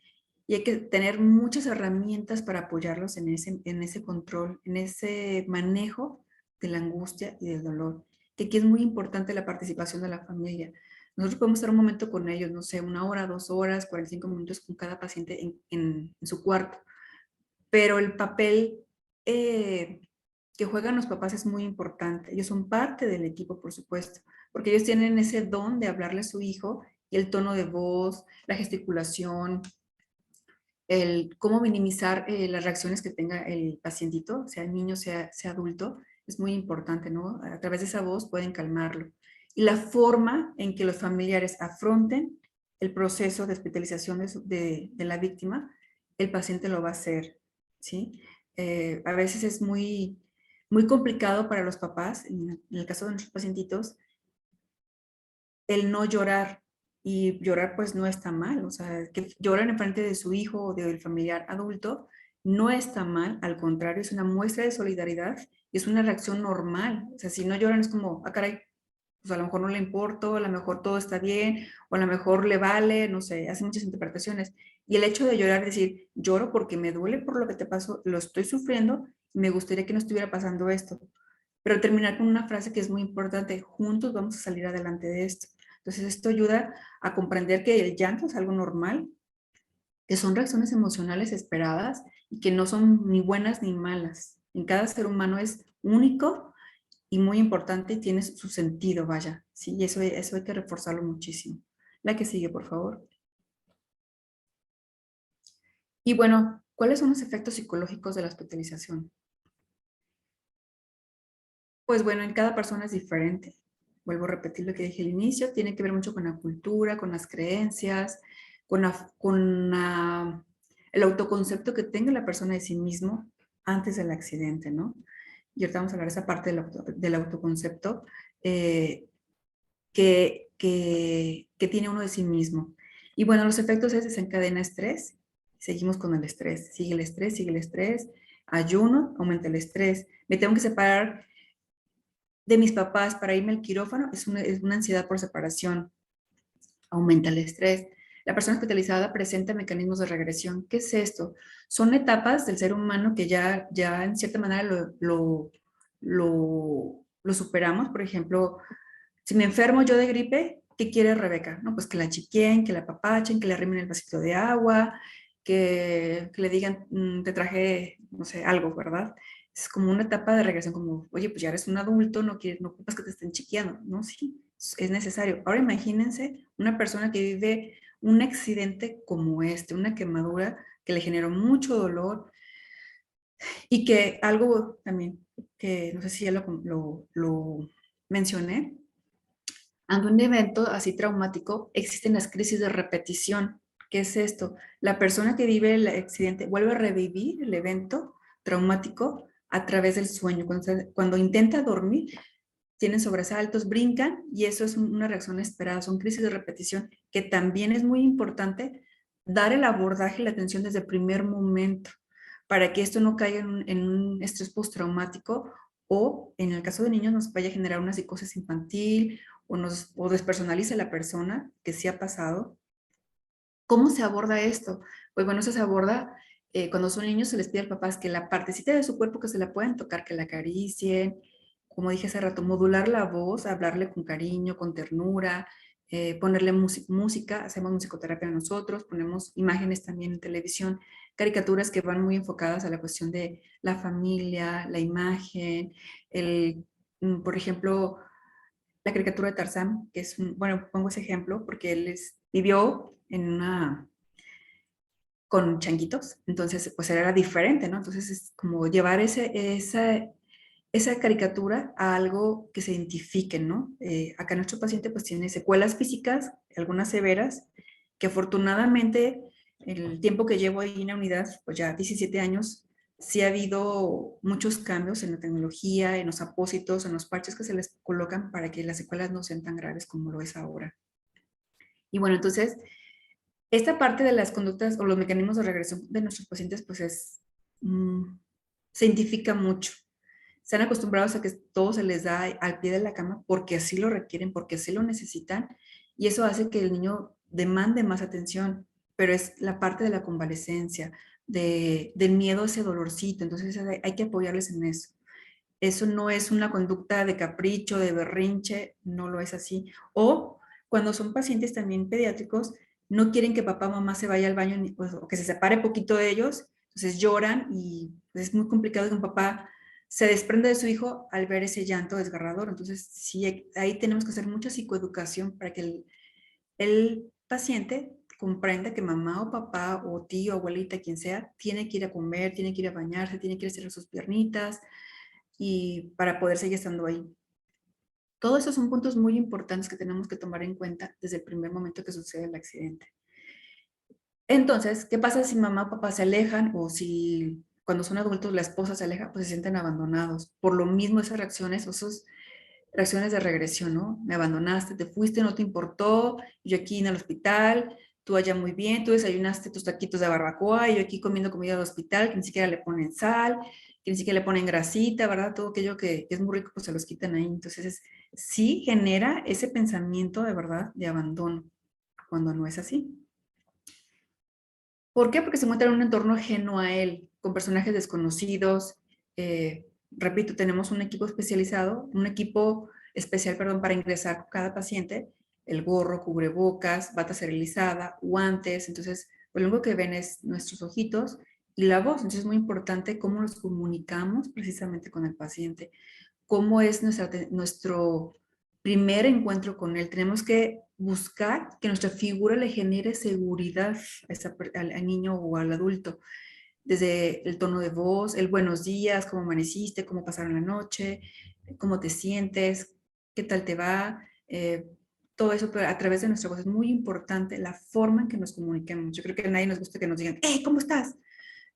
y hay que tener muchas herramientas para apoyarlos en ese control, en ese manejo de la angustia y del dolor. Que aquí es muy importante la participación de la familia. Nosotros podemos estar un momento con ellos, no sé, 1 hora, 2 horas, 45 minutos con cada paciente en su cuarto. Pero el papel que juegan los papás es muy importante. Ellos son parte del equipo, por supuesto, porque ellos tienen ese don de hablarle a su hijo y el tono de voz, la gesticulación, el cómo minimizar las reacciones que tenga el pacientito, sea niño, sea adulto, es muy importante, ¿no? A través de esa voz pueden calmarlo. Y la forma en que los familiares afronten el proceso de hospitalización de la víctima, el paciente lo va a hacer, ¿sí? A veces es muy complicado para los papás, en el caso de nuestros pacientitos, el no llorar. Y llorar pues no está mal, o sea, que lloran en frente de su hijo o del familiar adulto no está mal, al contrario, es una muestra de solidaridad y es una reacción normal. O sea, si no lloran es como, ah, caray, pues a lo mejor no le importo, a lo mejor todo está bien, o a lo mejor le vale, no sé, hace muchas interpretaciones. Y el hecho de llorar, decir, lloro porque me duele por lo que te pasó, lo estoy sufriendo y me gustaría que no estuviera pasando esto. Pero terminar con una frase que es muy importante, juntos vamos a salir adelante de esto. Entonces esto ayuda a comprender que el llanto es algo normal, que son reacciones emocionales esperadas y que no son ni buenas ni malas. En cada ser humano es único y muy importante y tiene su sentido, vaya. ¿Sí? Y eso hay que reforzarlo muchísimo. La que sigue, por favor. Y bueno, ¿cuáles son los efectos psicológicos de la hospitalización? Pues bueno, en cada persona es diferente. Vuelvo a repetir lo que dije al inicio, tiene que ver mucho con la cultura, con las creencias, con el autoconcepto que tenga la persona de sí mismo antes del accidente, ¿no? Y ahorita vamos a hablar de esa parte del autoconcepto que tiene uno de sí mismo. Y bueno, los efectos es desencadena estrés, seguimos con el estrés, sigue el estrés, ayuno, aumenta el estrés, me tengo que separar de mis papás para irme al quirófano, es una ansiedad por separación, aumenta el estrés. La persona hospitalizada presenta mecanismos de regresión. ¿Qué es esto? Son etapas del ser humano que ya en cierta manera lo superamos. Por ejemplo, si me enfermo yo de gripe, ¿qué quiere Rebeca? No, pues que la chiquien, que la apapachen, que le arrimen el vasito de agua, que le digan, te traje, no sé, algo, ¿verdad? Es como una etapa de regresión, como, oye, pues ya eres un adulto, no ocupas que te estén chiqueando, ¿no? Sí, es necesario. Ahora imagínense una persona que vive un accidente como este, una quemadura que le generó mucho dolor y que algo también, que no sé si ya lo mencioné, ante un evento así traumático existen las crisis de repetición. ¿Qué es esto? La persona que vive el accidente vuelve a revivir el evento traumático a través del sueño. Cuando intenta dormir, tienen sobresaltos, brincan y eso es una reacción esperada. Son crisis de repetición que también es muy importante dar el abordaje y la atención desde el primer momento para que esto no caiga en un estrés postraumático o en el caso de niños nos vaya a generar una psicosis infantil o despersonalice a la persona que sí ha pasado. ¿Cómo se aborda esto? Pues bueno, eso se aborda cuando son niños, se les pide al papá que la partecita de su cuerpo que se la pueden tocar, que la acaricien, como dije hace rato, modular la voz, hablarle con cariño, con ternura, ponerle música, hacemos musicoterapia nosotros, ponemos imágenes también en televisión, caricaturas que van muy enfocadas a la cuestión de la familia, la imagen, por ejemplo, la caricatura de Tarzán, que es, bueno, pongo ese ejemplo porque él vivió con changuitos, entonces pues era diferente, ¿no? Entonces es como llevar esa caricatura a algo que se identifique, ¿no? Acá nuestro paciente pues tiene secuelas físicas, algunas severas, que afortunadamente el tiempo que llevo ahí en la unidad, pues ya 17 años, sí ha habido muchos cambios en la tecnología, en los apósitos, en los parches que se les colocan para que las secuelas no sean tan graves como lo es ahora. Y bueno, entonces, esta parte de las conductas o los mecanismos de regresión de nuestros pacientes, pues se identifica mucho. Están acostumbrados a que todo se les da al pie de la cama porque así lo requieren, porque así lo necesitan, y eso hace que el niño demande más atención, pero es la parte de la convalecencia, del miedo a ese dolorcito, entonces hay que apoyarles en eso. Eso no es una conducta de capricho, de berrinche, no lo es así. O cuando son pacientes también pediátricos, no quieren que papá o mamá se vaya al baño pues, o que se separe poquito de ellos, entonces lloran y pues, es muy complicado que un papá se desprende de su hijo al ver ese llanto desgarrador. Entonces, sí, ahí tenemos que hacer mucha psicoeducación para que el paciente comprenda que mamá o papá o tío, abuelita, quien sea, tiene que ir a comer, tiene que ir a bañarse, tiene que ir a hacer sus piernitas y para poder seguir estando ahí. Todos esos son puntos muy importantes que tenemos que tomar en cuenta desde el primer momento que sucede el accidente. Entonces, ¿qué pasa si mamá o papá se alejan o si cuando son adultos la esposa se aleja, pues se sienten abandonados? Por lo mismo esas reacciones o esas reacciones de regresión, ¿no? Me abandonaste, te fuiste, no te importó, yo aquí en el hospital, tú allá muy bien, tú desayunaste tus taquitos de barbacoa y yo aquí comiendo comida del hospital que ni siquiera le ponen sal, que ni siquiera le ponen grasita, ¿verdad? Todo aquello que es muy rico, pues se los quitan ahí. Entonces, sí genera ese pensamiento de verdad de abandono, cuando no es así. ¿Por qué? Porque se encuentra en un entorno ajeno a él, con personajes desconocidos. Repito, tenemos un equipo especializado, un equipo especial, perdón, para ingresar cada paciente, el gorro, cubrebocas, bata esterilizada, guantes. Entonces, pues lo único que ven es nuestros ojitos y la voz. Entonces, es muy importante cómo nos comunicamos precisamente con el paciente, cómo es nuestro primer encuentro con él. Tenemos que buscar que nuestra figura le genere seguridad al niño o al adulto, desde el tono de voz, el buenos días, cómo amaneciste, cómo pasaron la noche, cómo te sientes, qué tal te va, todo eso, pero a través de nuestra voz es muy importante la forma en que nos comuniquemos. Yo creo que a nadie nos gusta que nos digan, ¡hey! ¿Cómo estás?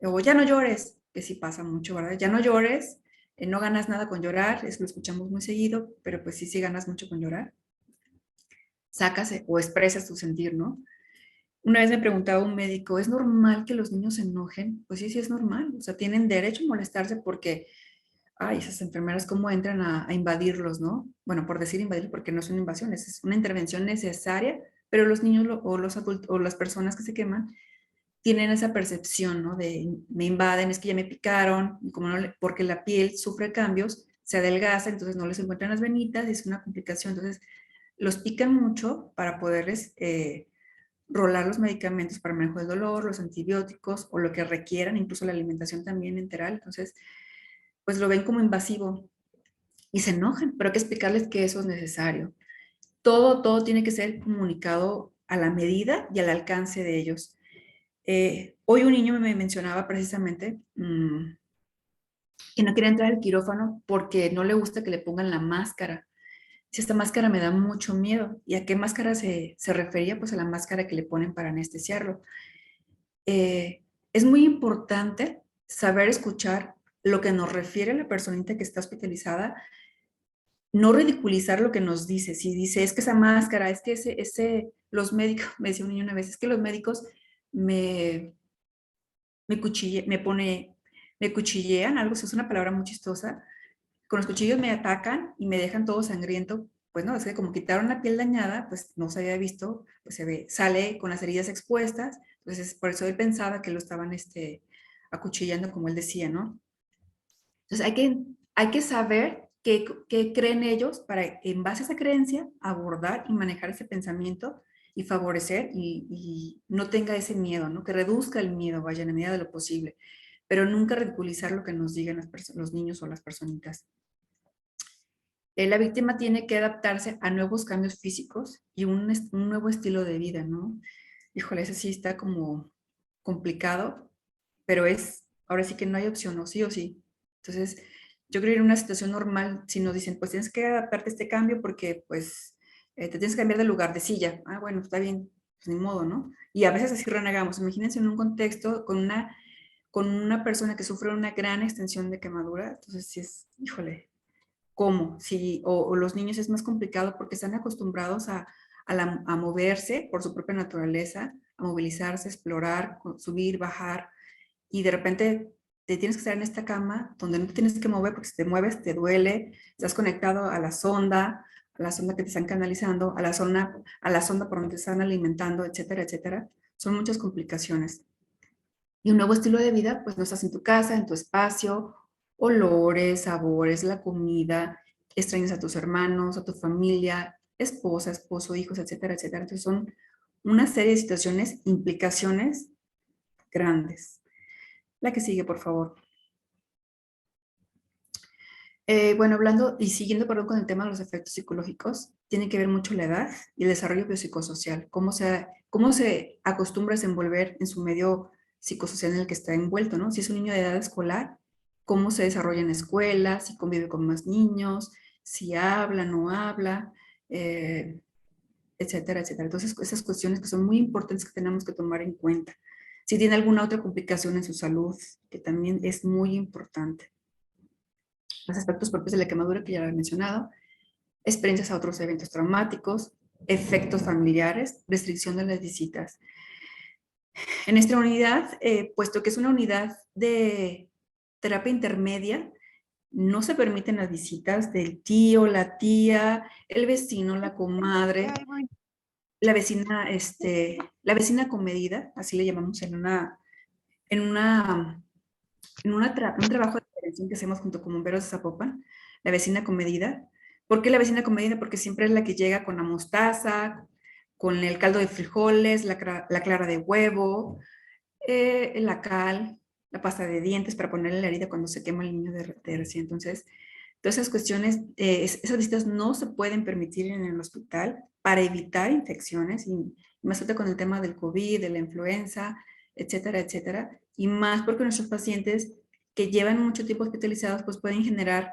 O ya no llores, que sí pasa mucho, ¿verdad? Ya no llores, no ganas nada con llorar, eso lo escuchamos muy seguido, pero pues sí ganas mucho con llorar. Sacas o expresas tu sentir, ¿no? Una vez me preguntaba un médico, ¿es normal que los niños se enojen? Pues sí, sí es normal, o sea, tienen derecho a molestarse porque, ay, esas enfermeras cómo entran a invadirlos, ¿no? Bueno, por decir invadir, porque no son invasiones, es una intervención necesaria, pero los niños o los adultos o las personas que se queman tienen esa percepción, ¿no? De me invaden, es que ya me picaron, y como no porque la piel sufre cambios, se adelgaza, entonces no les encuentran las venitas, y es una complicación. Entonces, los pican mucho para poderles rolar los medicamentos para manejo del dolor, los antibióticos o lo que requieran, incluso la alimentación también enteral. Entonces, pues lo ven como invasivo y se enojan, pero hay que explicarles que eso es necesario. Todo tiene que ser comunicado a la medida y al alcance de ellos. Hoy un niño me mencionaba precisamente que no quería entrar al quirófano porque no le gusta que le pongan la máscara. Si esta máscara me da mucho miedo. ¿Y a qué máscara se refería? Pues a la máscara que le ponen para anestesiarlo. Es muy importante saber escuchar lo que nos refiere la personita que está hospitalizada, no ridiculizar lo que nos dice. Si dice, es que esa máscara, es que los médicos, me decía un niño una vez, es que los médicos me cuchillean, algo, eso es una palabra muy chistosa, con los cuchillos me atacan y me dejan todo sangriento. Pues no, es que como quitaron la piel dañada, pues no se había visto, pues sale con las heridas expuestas, entonces por eso él pensaba que lo estaban acuchillando, como él decía, ¿no? Entonces hay que saber qué creen ellos para, en base a esa creencia, abordar y manejar ese pensamiento y favorecer y no tenga ese miedo, ¿no? Que reduzca el miedo, vaya, en la medida de lo posible, pero nunca ridiculizar lo que nos digan los niños o las personitas. La víctima tiene que adaptarse a nuevos cambios físicos y un nuevo estilo de vida, ¿no? Híjole, ese sí está como complicado, pero ahora sí que no hay opción, o sí o sí. Entonces, yo creo que en una situación normal, si nos dicen, pues tienes que adaptarte a este cambio porque, pues, te tienes que cambiar de lugar, de silla. Ah, bueno, está bien, pues ni modo, ¿no? Y a veces así renegamos. Imagínense en un contexto con una persona que sufre una gran extensión de quemadura, entonces sí es, híjole, ¿cómo? Sí, o los niños es más complicado porque están acostumbrados a moverse por su propia naturaleza, a movilizarse, explorar, subir, bajar, y de repente te tienes que estar en esta cama donde no te tienes que mover porque si te mueves te duele, estás conectado a la sonda a la sonda que te están canalizando, a la sonda por donde te están alimentando, etcétera, etcétera. Son muchas complicaciones. Y un nuevo estilo de vida, pues no estás en tu casa, en tu espacio, olores, sabores, la comida, extrañas a tus hermanos, a tu familia, esposa, esposo, hijos, etcétera, etcétera. Entonces son una serie de situaciones, implicaciones grandes. La que sigue, por favor. Bueno, hablando y siguiendo, perdón, con el tema de los efectos psicológicos, tiene que ver mucho la edad y el desarrollo biopsicosocial, cómo se acostumbra a desenvolver en su medio psicosocial en el que está envuelto, ¿no? Si es un niño de edad escolar, cómo se desarrolla en escuela, si convive con más niños, si habla, no habla, etcétera, etcétera. Entonces, esas cuestiones que son muy importantes que tenemos que tomar en cuenta. Si tiene alguna otra complicación en su salud, que también es muy importante. Los aspectos propios de la quemadura, que ya lo he mencionado, experiencias a otros eventos traumáticos, efectos familiares, restricción de las visitas. En esta unidad, puesto que es una unidad de terapia intermedia, no se permiten las visitas del tío, la tía, el vecino, la comadre, la vecina comedida, así le llamamos en un trabajo de prevención que hacemos junto con Bomberos de Zapopan, la vecina comedida. ¿Por qué la vecina comedida? Porque siempre es la que llega con la mostaza, con el caldo de frijoles, la clara de huevo, la cal, la pasta de dientes para ponerle la herida cuando se quema el niño de recién. Entonces, todas esas cuestiones, esas visitas no se pueden permitir en el hospital para evitar infecciones, y más ahorita con el tema del COVID, de la influenza, etcétera, etcétera, y más porque nuestros pacientes que llevan mucho tiempo hospitalizados, pues pueden generar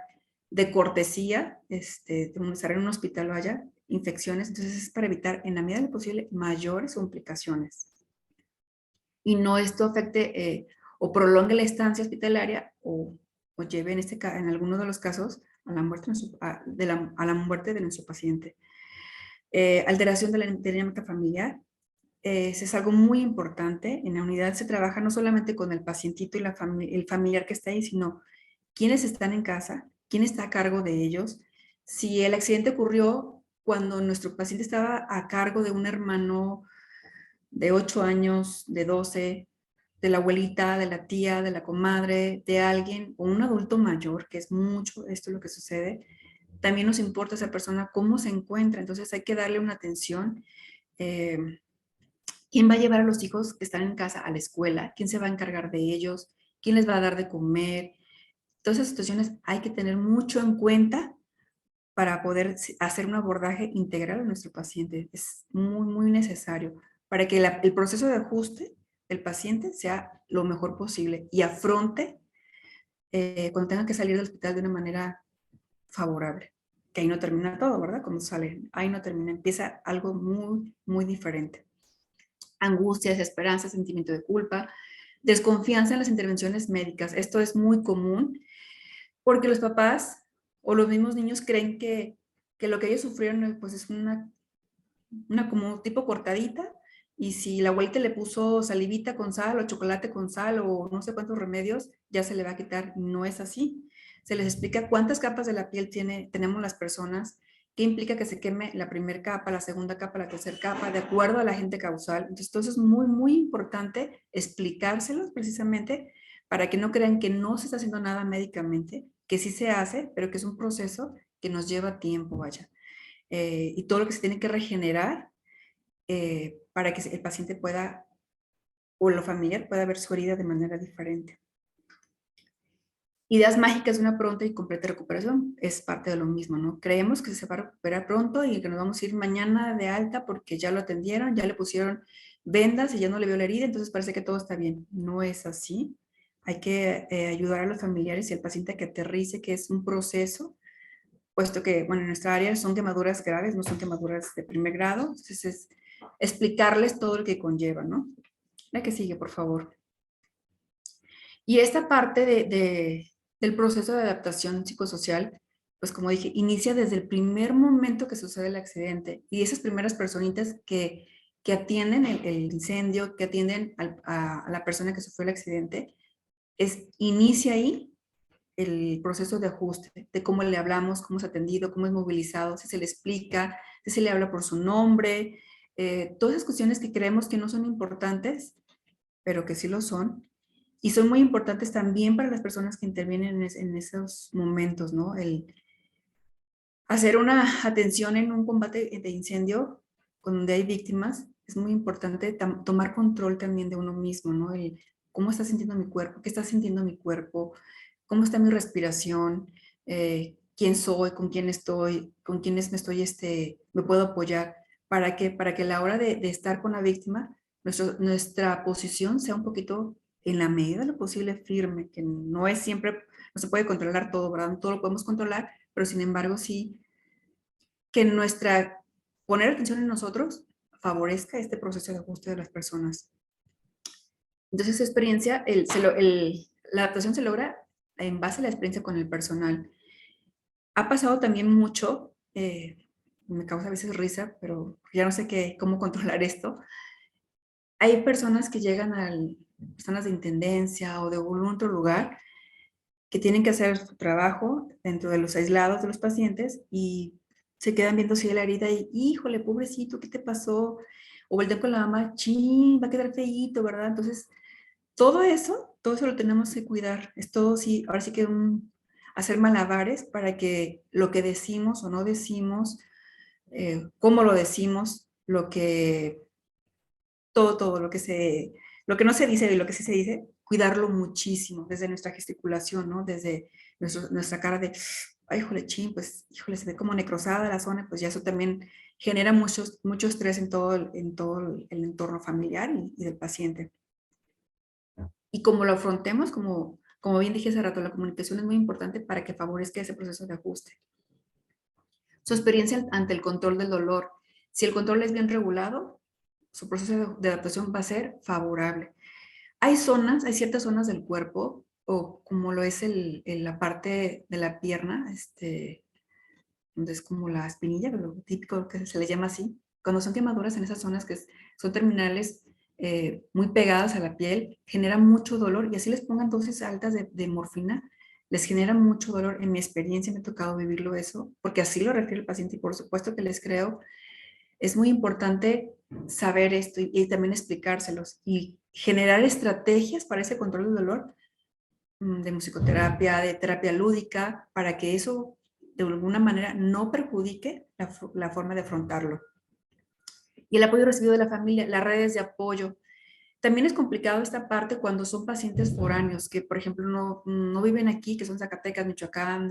de cortesía, de estar en un hospital, vaya, infecciones. Entonces es para evitar en la medida de lo posible mayores complicaciones. Y no esto afecte o prolongue la estancia hospitalaria o lleve en alguno de los casos a la muerte de nuestro paciente. Alteración de la dinámica familiar. Es algo muy importante. En la unidad se trabaja no solamente con el pacientito y el familiar que está ahí, sino quiénes están en casa, quién está a cargo de ellos. Si el accidente ocurrió cuando nuestro paciente estaba a cargo de un hermano de 8 años, de 12, de la abuelita, de la tía, de la comadre, de alguien, o un adulto mayor, que es mucho esto lo que sucede, también nos importa esa persona cómo se encuentra. Entonces hay que darle una atención. ¿Quién va a llevar a los hijos que están en casa a la escuela? ¿Quién se va a encargar de ellos? ¿Quién les va a dar de comer? Todas esas situaciones hay que tener mucho en cuenta para poder hacer un abordaje integral a nuestro paciente. Es muy, muy necesario para que el proceso de ajuste del paciente sea lo mejor posible y afronte cuando tenga que salir del hospital de una manera favorable. Que ahí no termina todo, ¿verdad? Cuando sale, ahí no termina, empieza algo muy, muy diferente. Angustia, desesperanza, sentimiento de culpa, desconfianza en las intervenciones médicas. Esto es muy común porque los papás o los mismos niños creen que lo que ellos sufrieron pues es una como tipo cortadita, y si la abuelita le puso salivita con sal o chocolate con sal o no sé cuántos remedios, ya se le va a quitar. No es así. Se les explica cuántas capas de la piel tenemos las personas, qué implica que se queme la primera capa, la segunda capa, la tercera capa, de acuerdo a la agente causal. Entonces, todo eso es muy, muy importante explicárselos precisamente para que no crean que no se está haciendo nada médicamente, que sí se hace, pero que es un proceso que nos lleva tiempo, vaya. Y todo lo que se tiene que regenerar para que el paciente pueda, o lo familiar pueda ver su herida de manera diferente. Ideas mágicas de una pronta y completa recuperación es parte de lo mismo, ¿no? Creemos que se va a recuperar pronto y que nos vamos a ir mañana de alta porque ya lo atendieron, ya le pusieron vendas y ya no le vio la herida, entonces parece que todo está bien. No es así. Hay que ayudar a los familiares y al paciente a que aterrice, que es un proceso, puesto que, bueno, en nuestra área son quemaduras graves, no son quemaduras de primer grado, entonces es explicarles todo lo que conlleva, ¿no? La que sigue, por favor. Y esta parte del proceso de adaptación psicosocial, pues como dije, inicia desde el primer momento que sucede el accidente, y esas primeras personitas que atienden el incendio, que atienden a la persona que sufrió el accidente, inicia ahí el proceso de ajuste, de cómo le hablamos, cómo es atendido, cómo es movilizado, si se le explica, si se le habla por su nombre, todas esas cuestiones que creemos que no son importantes, pero que sí lo son. Y son muy importantes también para las personas que intervienen en esos momentos, ¿no? El hacer una atención en un combate de incendio donde hay víctimas, es muy importante tomar control también de uno mismo, ¿no? El cómo está sintiendo mi cuerpo, qué está sintiendo mi cuerpo, cómo está mi respiración, quién soy, con quién estoy, con quiénes me estoy, me puedo apoyar, para que a la hora de estar con la víctima, nuestra posición sea un poquito, en la medida de lo posible, firme, que no es siempre, no se puede controlar todo, ¿verdad? No todo lo podemos controlar, pero sin embargo sí, que poner atención en nosotros favorezca este proceso de ajuste de las personas. Entonces, esa experiencia, la adaptación se logra en base a la experiencia con el personal. Ha pasado también mucho, me causa a veces risa, pero ya no sé cómo controlar esto. Hay personas que llegan personas de intendencia o de algún otro lugar que tienen que hacer su trabajo dentro de los aislados de los pacientes y se quedan viendo así la herida y, híjole, pobrecito, ¿qué te pasó? O voltean con la mamá, chin, va a quedar feíto, ¿verdad? Entonces, todo eso lo tenemos que cuidar. Es todo, sí, ahora sí que hacer malabares para que lo que decimos o no decimos, cómo lo decimos, todo lo que no se dice y lo que sí se dice, cuidarlo muchísimo, desde nuestra gesticulación, ¿no? Desde nuestra cara de, ay, híjole, chin, pues, híjole, se ve como necrosada la zona, pues ya eso también genera mucho estrés en todo el entorno familiar y del paciente. Y como lo afrontemos, como bien dije hace rato, la comunicación es muy importante para que favorezca ese proceso de ajuste. Su experiencia ante el control del dolor. Si el control es bien regulado, su proceso de adaptación va a ser favorable. Hay ciertas zonas del cuerpo, o como lo es la parte de la pierna, donde es como la espinilla, lo típico que se le llama así, cuando son quemaduras en esas zonas que son terminales muy pegadas a la piel, genera mucho dolor, y así les pongan dosis altas de morfina, les genera mucho dolor. En mi experiencia me ha tocado vivirlo eso, porque así lo refiere el paciente, y por supuesto que les creo. Es muy importante saber esto y también explicárselos y generar estrategias para ese control del dolor, de musicoterapia, de terapia lúdica, para que eso de alguna manera no perjudique la forma de afrontarlo. Y el apoyo recibido de la familia, las redes de apoyo. También es complicado esta parte cuando son pacientes foráneos, que por ejemplo no viven aquí, que son Zacatecas, Michoacán,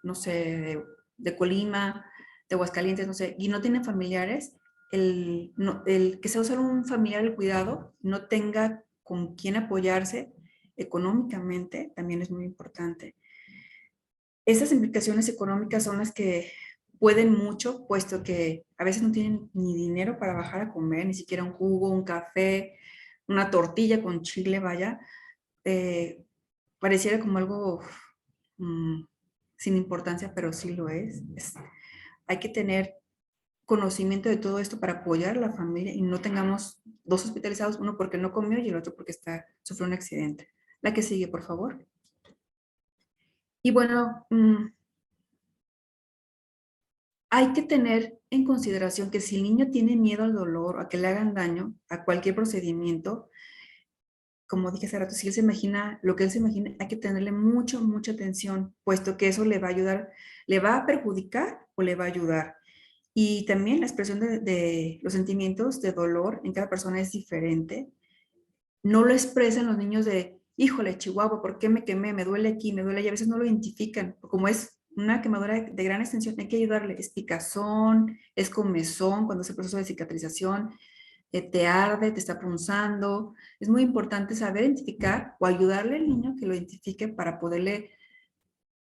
no sé, de Colima, de Aguascalientes, no sé, y no tienen familiares. El que sea solo un familiar el cuidado, no tenga con quién apoyarse económicamente, también es muy importante. Esas implicaciones económicas son las que pueden mucho, puesto que a veces no tienen ni dinero para bajar a comer, ni siquiera un jugo, un café, una tortilla con chile, vaya. Pareciera como algo sin importancia, pero sí lo es. Hay que tener conocimiento de todo esto para apoyar a la familia y no tengamos dos hospitalizados, uno porque no comió y el otro porque sufrió un accidente. La que sigue, por favor. Y bueno, hay que tener en consideración que si el niño tiene miedo al dolor, a que le hagan daño, a cualquier procedimiento, como dije hace rato, si él se imagina lo que él se imagina, hay que tenerle mucha atención, puesto que eso le va a ayudar, le va a perjudicar o le va a ayudar. Y también la expresión de los sentimientos de dolor en cada persona es diferente. No lo expresan los niños de, híjole, Chihuahua, ¿por qué me quemé? Me duele aquí, me duele allá. A veces no lo identifican. Como es una quemadura de gran extensión, hay que ayudarle. Es picazón, es comezón cuando es el proceso de cicatrización, te arde, te está punzando. Es muy importante saber identificar o ayudarle al niño que lo identifique para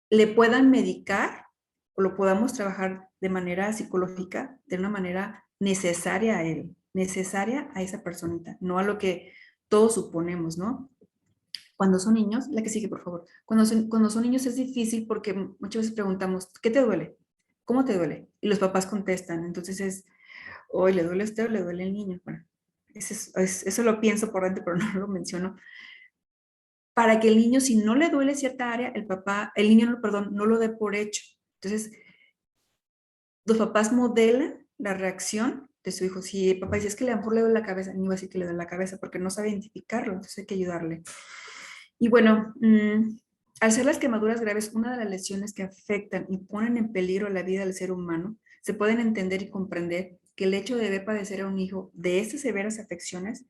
le puedan medicar o lo podamos trabajar de manera psicológica, de una manera necesaria a él, necesaria a esa personita, no a lo que todos suponemos, ¿no? Cuando son niños, la que sigue, por favor. Cuando son niños es difícil porque muchas veces preguntamos, ¿qué te duele? ¿Cómo te duele? Y los papás contestan, entonces hoy ¿le duele a usted o le duele al niño? Bueno, eso lo pienso por dentro, pero no lo menciono. para que el niño, si no le duele cierta área, el niño, perdón, no lo dé por hecho. Entonces, los papás modelan la reacción de su hijo. Si el papá dice, es que a lo mejor le duele la cabeza, el niño va a decir que le duele la cabeza porque no sabe identificarlo, entonces hay que ayudarle. Y bueno, al ser las quemaduras graves una de las lesiones que afectan y ponen en peligro la vida del ser humano, se pueden entender y comprender que el hecho de ver padecer a un hijo de estas severas afecciones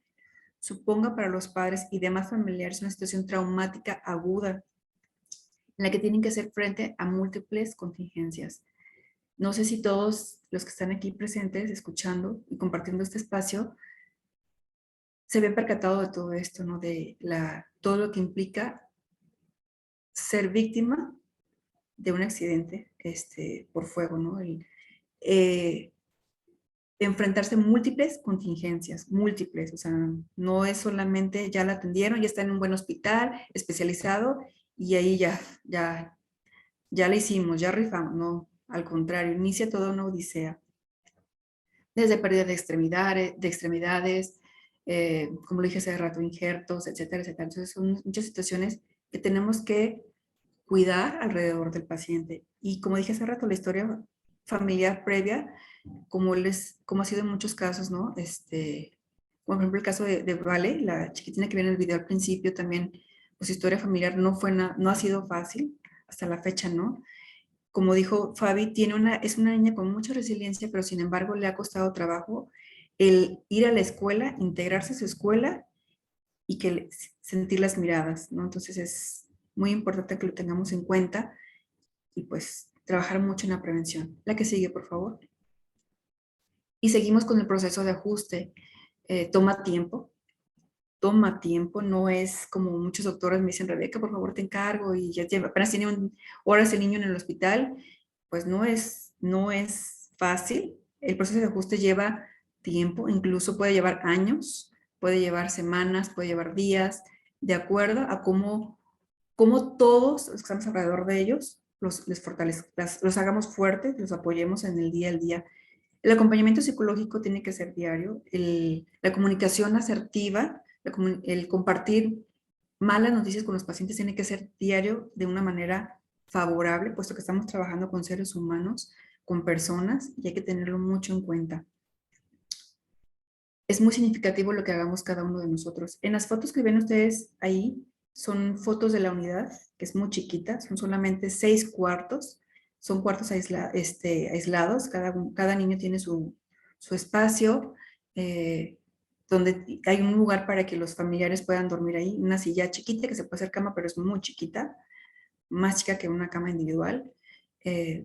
suponga para los padres y demás familiares una situación traumática aguda en la que tienen que hacer frente a múltiples contingencias. No sé si todos los que están aquí presentes, escuchando y compartiendo este espacio, se ven percatado de todo esto, ¿no? De todo lo que implica ser víctima de un accidente por fuego, ¿no? Enfrentarse a múltiples contingencias, múltiples, o sea, no es solamente ya la atendieron, ya está en un buen hospital especializado y ahí ya la hicimos, ya rifamos, no, al contrario, inicia toda una odisea. Desde pérdida de extremidades, como lo dije hace rato, injertos, etcétera, etcétera. Entonces son muchas situaciones que tenemos que cuidar alrededor del paciente. Y como dije hace rato, la historia familiar previa, como ha sido en muchos casos, ¿no? Por ejemplo, el caso de Vale, la chiquitina que viene en el video al principio, también, pues historia familiar no ha sido fácil, hasta la fecha, ¿no? Como dijo Fabi, es una niña con mucha resiliencia, pero sin embargo le ha costado trabajo el ir a la escuela, integrarse a su escuela y sentir las miradas, ¿no? Entonces es muy importante que lo tengamos en cuenta y pues trabajar mucho en la prevención. La que sigue, por favor. Y seguimos con el proceso de ajuste. Toma tiempo, no es como muchos doctores me dicen, Rebeca, por favor te encargo, y ya apenas tiene horas el niño en el hospital, pues no es fácil. El proceso de ajuste lleva tiempo, incluso puede llevar años, puede llevar semanas, puede llevar días, de acuerdo a cómo todos los que estamos alrededor de ellos los hagamos fuertes, los apoyemos en el día al día. El acompañamiento psicológico tiene que ser diario, la comunicación asertiva, el compartir malas noticias con los pacientes tiene que ser diario de una manera favorable, puesto que estamos trabajando con seres humanos, con personas, y hay que tenerlo mucho en cuenta. Es muy significativo lo que hagamos cada uno de nosotros. En las fotos que ven ustedes ahí, son fotos de la unidad, que es muy chiquita, son solamente 6 cuartos, son cuartos aislados, cada niño tiene su espacio, donde hay un lugar para que los familiares puedan dormir ahí, una silla chiquita que se puede hacer cama, pero es muy chiquita, más chica que una cama individual,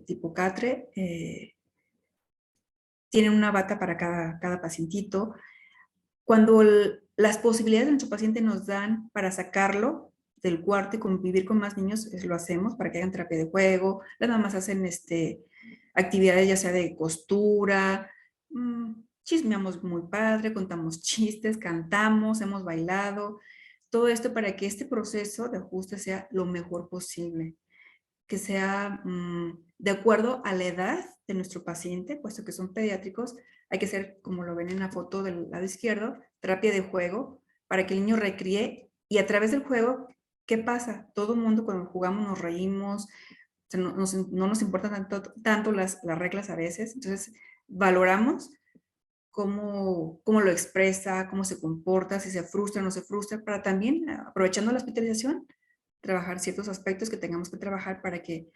tipo catre, tienen una bata para cada pacientito. Cuando las posibilidades de nuestro paciente nos dan para sacarlo del cuarto y convivir con más niños, lo hacemos para que hagan terapia de juego, las mamás hacen actividades ya sea de costura, chismeamos muy padre, contamos chistes, cantamos, hemos bailado, todo esto para que este proceso de ajuste sea lo mejor posible, que sea de acuerdo a la edad de nuestro paciente, puesto que son pediátricos, hay que hacer, como lo ven en la foto del lado izquierdo, terapia de juego, para que el niño recríe, y a través del juego, ¿qué pasa? Todo el mundo cuando jugamos nos reímos, o sea, no nos importan tanto las reglas a veces, entonces valoramos cómo lo expresa, cómo se comporta, si se frustra o no se frustra, para también, aprovechando la hospitalización, trabajar ciertos aspectos que tengamos que trabajar para que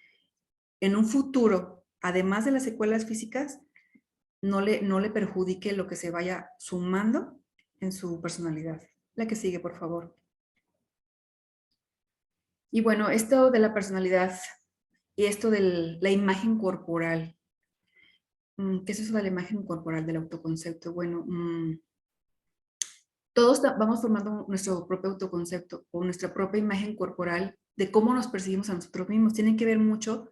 en un futuro, además de las secuelas físicas, no le perjudique lo que se vaya sumando en su personalidad. La que sigue, por favor. Y bueno, esto de la personalidad y esto de la imagen corporal. ¿Qué es eso de la imagen corporal, del autoconcepto? Bueno, todos vamos formando nuestro propio autoconcepto o nuestra propia imagen corporal de cómo nos percibimos a nosotros mismos. Tiene que ver mucho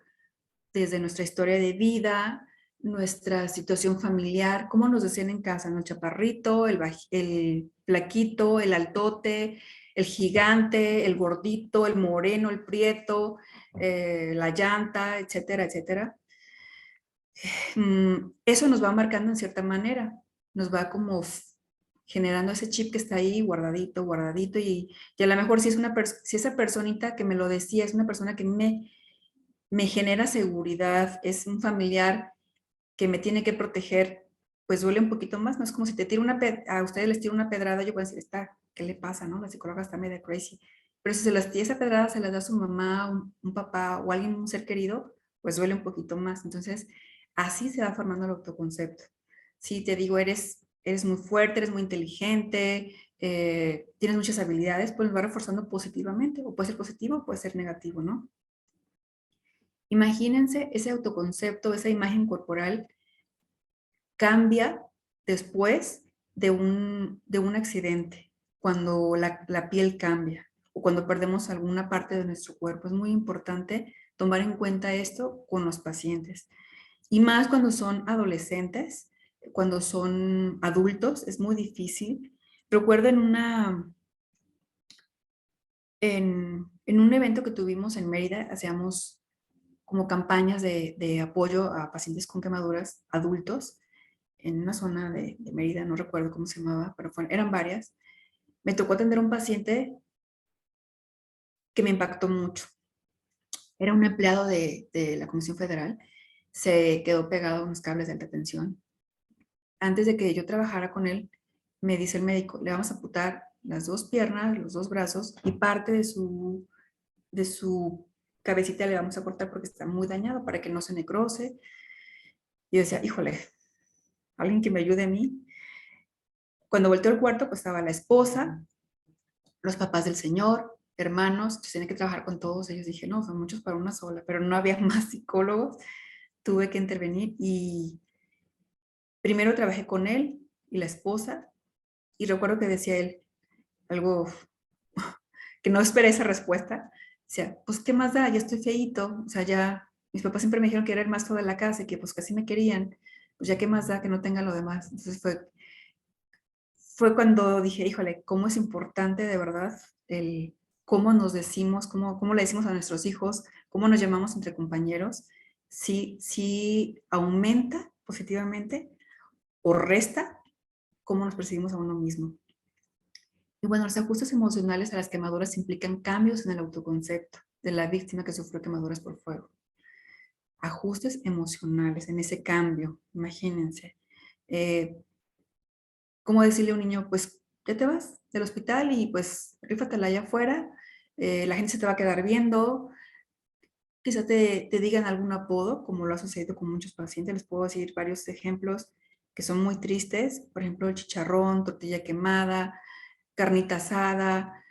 desde nuestra historia de vida, nuestra situación familiar, cómo nos decían en casa, ¿no? El chaparrito, el flaquito, el altote, el gigante, el gordito, el moreno, el prieto, la llanta, etcétera, etcétera. Eso nos va marcando en cierta manera, nos va como generando ese chip que está ahí guardadito, guardadito, y a lo mejor si esa personita que me lo decía es una persona que me genera seguridad, es un familiar que me tiene que proteger, pues duele un poquito más, no es como si a ustedes les tiro una pedrada, yo puedo decir, ¿qué le pasa, no? La psicóloga está medio crazy, pero si esa pedrada se la da a su mamá, un papá o alguien, un ser querido, pues duele un poquito más. Entonces, así se va formando el autoconcepto. Si te digo, eres muy fuerte, eres muy inteligente, tienes muchas habilidades, pues lo va reforzando positivamente, o puede ser positivo o puede ser negativo, ¿no? Imagínense ese autoconcepto, esa imagen corporal cambia después de un accidente, cuando la piel cambia o cuando perdemos alguna parte de nuestro cuerpo. Es muy importante tomar en cuenta esto con los pacientes. Y más cuando son adolescentes, cuando son adultos, es muy difícil. Recuerdo en un evento que tuvimos en Mérida, hacíamos como campañas de apoyo a pacientes con quemaduras adultos en una zona de Mérida, no recuerdo cómo se llamaba, pero eran varias. Me tocó atender a un paciente que me impactó mucho. Era un empleado de la Comisión Federal, se quedó pegado a unos cables de alta tensión. Antes de que yo trabajara con él, me dice el médico, le vamos a amputar las 2 piernas, los 2 brazos y parte de su cabecita le vamos a cortar porque está muy dañado para que no se necrose. Y yo decía, híjole, alguien que me ayude a mí. Cuando volteó al cuarto, pues estaba la esposa, los papás del señor, hermanos, yo tenía que trabajar con todos ellos. Dije, no, son muchos para una sola, pero no había más psicólogos. Tuve que intervenir y primero trabajé con él y la esposa, y recuerdo que decía él algo que no esperé esa respuesta. Decía, pues, ¿qué más da? Ya estoy feíto, o sea, ya, mis papás siempre me dijeron que era el más feo de la casa y que pues casi me querían, pues ya qué más da que no tenga lo demás. Entonces fue cuando dije, híjole, cómo es importante de verdad el cómo nos decimos, cómo le decimos a nuestros hijos, cómo nos llamamos entre compañeros, si aumenta positivamente o resta cómo nos percibimos a uno mismo. Y bueno, los ajustes emocionales a las quemaduras implican cambios en el autoconcepto de la víctima que sufrió quemaduras por fuego. Ajustes emocionales en ese cambio, imagínense. ¿Cómo decirle a un niño, pues ya te vas del hospital y pues rífatela allá afuera, la gente se te va a quedar viendo, quizá te digan algún apodo, como lo ha sucedido con muchos pacientes? Les puedo decir varios ejemplos que son muy tristes, por ejemplo, el chicharrón, tortilla quemada, carnita asada,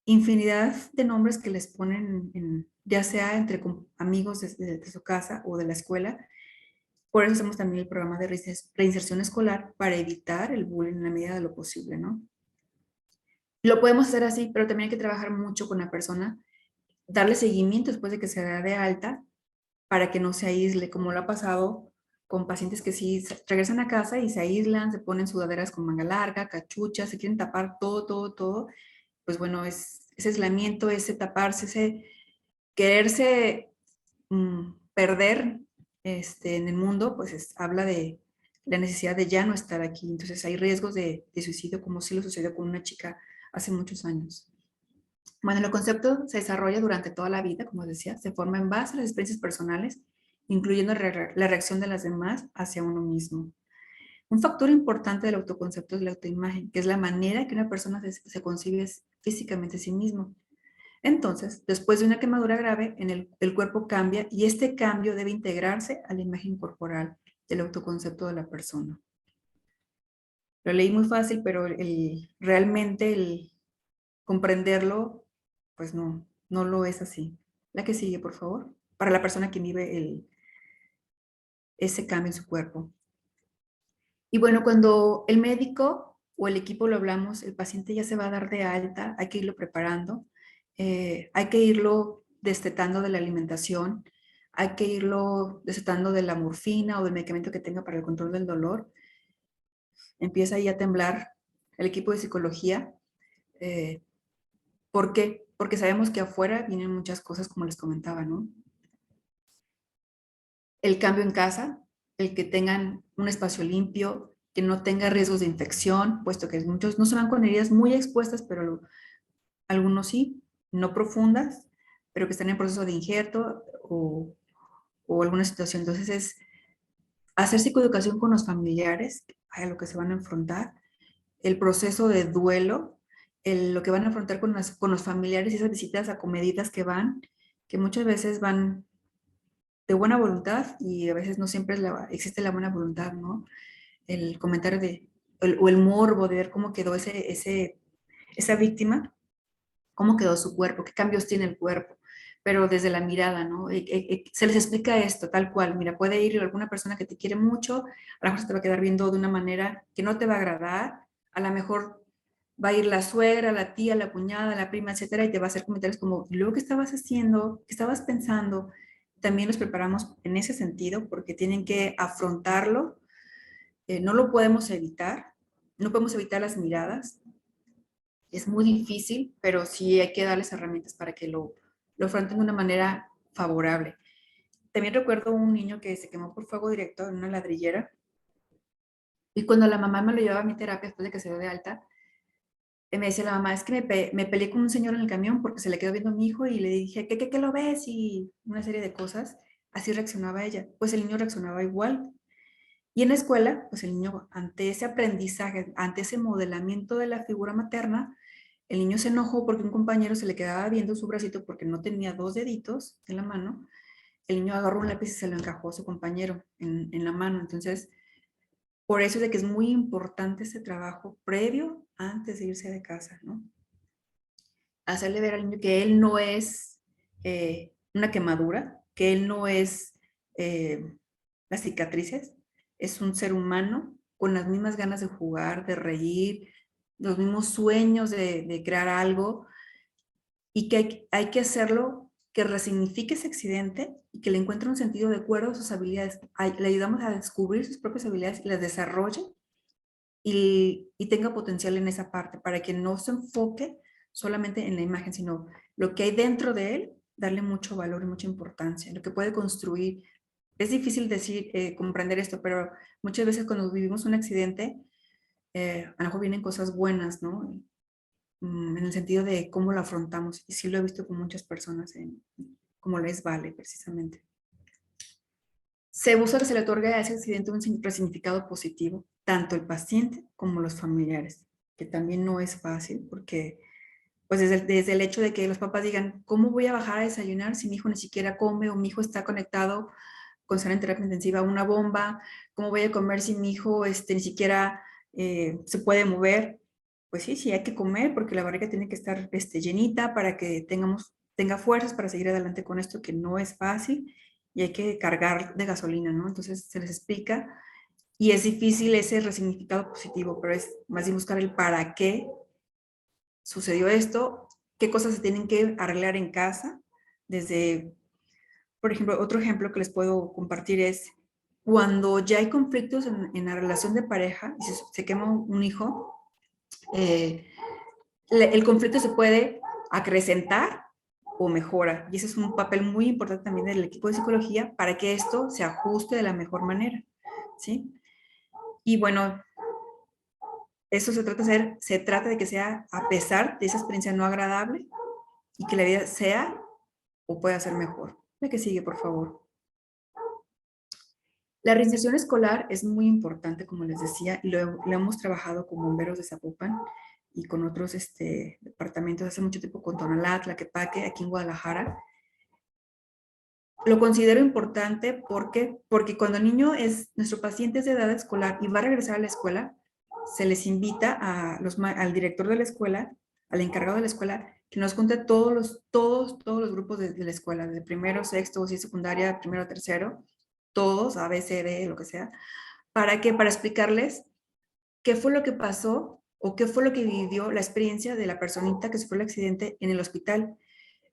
infinidad de nombres que les ponen, ya sea entre amigos de su casa o de la escuela. Por eso hacemos también el programa de reinserción escolar para evitar el bullying en la medida de lo posible, ¿no? Lo podemos hacer así, pero también hay que trabajar mucho con la persona, darle seguimiento después de que se da de alta para que no se aísle, como lo ha pasado con pacientes que sí regresan a casa y se aíslan, se ponen sudaderas con manga larga, cachuchas, se quieren tapar todo. Pues bueno, ese aislamiento, ese taparse, ese quererse perder en el mundo, pues habla de la necesidad de ya no estar aquí. Entonces hay riesgos de suicidio, como sí lo sucedió con una chica hace muchos años. Bueno, el concepto se desarrolla durante toda la vida, como decía, se forma en base a las experiencias personales, incluyendo la reacción de las demás hacia uno mismo. Un factor importante del autoconcepto es la autoimagen, que es la manera que una persona se concibe físicamente a sí mismo. Entonces, después de una quemadura grave, el cuerpo cambia y este cambio debe integrarse a la imagen corporal del autoconcepto de la persona. Lo leí muy fácil, pero realmente el comprenderlo, pues no lo es así. La que sigue, por favor, para la persona que vive ese cambio en su cuerpo. Y bueno, cuando el médico o el equipo lo hablamos, el paciente ya se va a dar de alta, hay que irlo preparando, hay que irlo destetando de la alimentación, hay que irlo destetando de la morfina o del medicamento que tenga para el control del dolor. Empieza ahí a temblar el equipo de psicología. ¿Por qué? Porque sabemos que afuera vienen muchas cosas, como les comentaba, ¿no? El cambio en casa, el que tengan un espacio limpio, que no tenga riesgos de infección, puesto que muchos no se van con heridas muy expuestas, pero algunos sí, no profundas, pero que están en proceso de injerto o alguna situación. Entonces es hacer psicoeducación con los familiares a lo que se van a enfrentar, el proceso de duelo, lo que van a afrontar con los familiares y esas visitas acomedidas que van, que muchas veces van de buena voluntad y a veces no siempre existe la buena voluntad, ¿no? El comentario o el morbo de ver cómo quedó esa víctima, cómo quedó su cuerpo, qué cambios tiene el cuerpo, pero desde la mirada, ¿no? Se les explica esto tal cual. Mira, puede ir alguna persona que te quiere mucho, a lo mejor se te va a quedar viendo de una manera que no te va a agradar, a lo mejor va a ir la suegra, la tía, la cuñada, la prima, etcétera, y te va a hacer comentarios como, ¿y luego qué estabas haciendo? ¿Qué estabas pensando? También los preparamos en ese sentido porque tienen que afrontarlo. No lo podemos evitar, no podemos evitar las miradas. Es muy difícil, pero sí hay que darles herramientas para que lo afronten de una manera favorable. También recuerdo un niño que se quemó por fuego directo en una ladrillera y cuando la mamá me lo llevaba a mi terapia después de que se dio de alta, me decía la mamá, es que me peleé con un señor en el camión porque se le quedó viendo a mi hijo y le dije, ¿qué lo ves? Y una serie de cosas. Así reaccionaba ella. Pues el niño reaccionaba igual. Y en la escuela, pues el niño, ante ese aprendizaje, ante ese modelamiento de la figura materna, el niño se enojó porque un compañero se le quedaba viendo su bracito porque no tenía 2 deditos en la mano. El niño agarró un lápiz y se lo encajó a su compañero en la mano. Entonces, por eso es de que es muy importante ese trabajo previo antes de irse de casa, ¿no? Hacerle ver al niño que él no es una quemadura, que él no es las cicatrices, es un ser humano con las mismas ganas de jugar, de reír, los mismos sueños de crear algo, y que hay que hacerlo, que resignifique ese accidente y que le encuentre un sentido de acuerdo a sus habilidades. Le ayudamos a descubrir sus propias habilidades y las desarrolle y tenga potencial en esa parte, para que no se enfoque solamente en la imagen, sino lo que hay dentro de él, darle mucho valor y mucha importancia, lo que puede construir. Es difícil decir, comprender esto, pero muchas veces cuando vivimos un accidente, a lo mejor vienen cosas buenas, ¿no? En el sentido de cómo lo afrontamos. Y sí lo he visto con muchas personas, como les vale, precisamente. Se busca que se le otorgue a ese accidente un significado positivo, tanto el paciente como los familiares, que también no es fácil, porque pues desde el hecho de que los papás digan, ¿cómo voy a bajar a desayunar si mi hijo ni siquiera come o mi hijo está conectado con estar en terapia intensiva a una bomba? ¿Cómo voy a comer si mi hijo ni siquiera se puede mover? Pues sí, hay que comer porque la barriga tiene que estar llenita para que tenga fuerzas para seguir adelante con esto, que no es fácil y hay que cargar de gasolina, ¿no? Entonces se les explica y es difícil ese resignificado positivo, pero es más bien buscar el para qué sucedió esto, qué cosas se tienen que arreglar en casa, desde, por ejemplo, otro ejemplo que les puedo compartir es cuando ya hay conflictos en la relación de pareja y se quema un hijo, el conflicto se puede acrecentar o mejora, y ese es un papel muy importante también del equipo de psicología para que esto se ajuste de la mejor manera, ¿sí? Y bueno, eso se trata de que sea a pesar de esa experiencia no agradable y que la vida sea o pueda ser mejor. La que sigue, por favor. La reinserción escolar es muy importante, como les decía, y lo hemos trabajado con bomberos de Zapopan y con otros departamentos hace mucho tiempo, con Tonalá, Tlaquepaque, aquí en Guadalajara. Lo considero importante porque cuando el niño nuestro paciente es de edad escolar y va a regresar a la escuela, se les invita al director de la escuela, al encargado de la escuela, que nos cuente todos los grupos de la escuela, de primero, sexto, sí, secundaria, primero, tercero, todos, A, B, C, D, lo que sea. ¿Para qué? Para explicarles qué fue lo que pasó o qué fue lo que vivió la experiencia de la personita que sufrió el accidente en el hospital.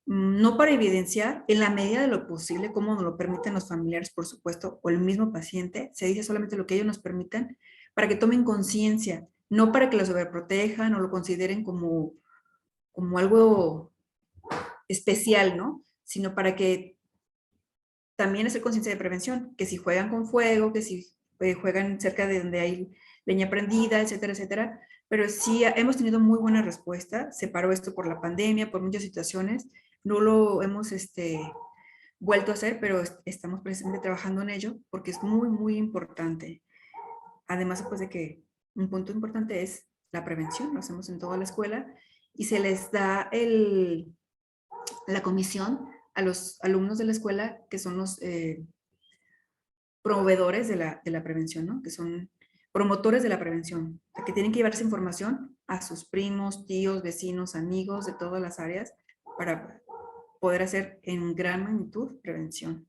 No para evidenciar, en la medida de lo posible, como nos lo permiten los familiares, por supuesto, o el mismo paciente, se dice solamente lo que ellos nos permitan, para que tomen conciencia, no para que lo sobreprotejan o lo consideren como algo especial, ¿no? Sino para que también hacer conciencia de prevención, que si juegan con fuego, que si juegan cerca de donde hay leña prendida, etcétera, etcétera. Pero sí hemos tenido muy buena respuesta. Se paró esto por la pandemia, por muchas situaciones. No lo hemos vuelto a hacer, pero estamos precisamente trabajando en ello porque es muy, muy importante. Además, pues de que un punto importante es la prevención. Lo hacemos en toda la escuela y se les da la comisión a los alumnos de la escuela que son los proveedores de la prevención, ¿no? Que son promotores de la prevención, o sea, que tienen que llevar esa información a sus primos, tíos, vecinos, amigos de todas las áreas para poder hacer en gran magnitud prevención.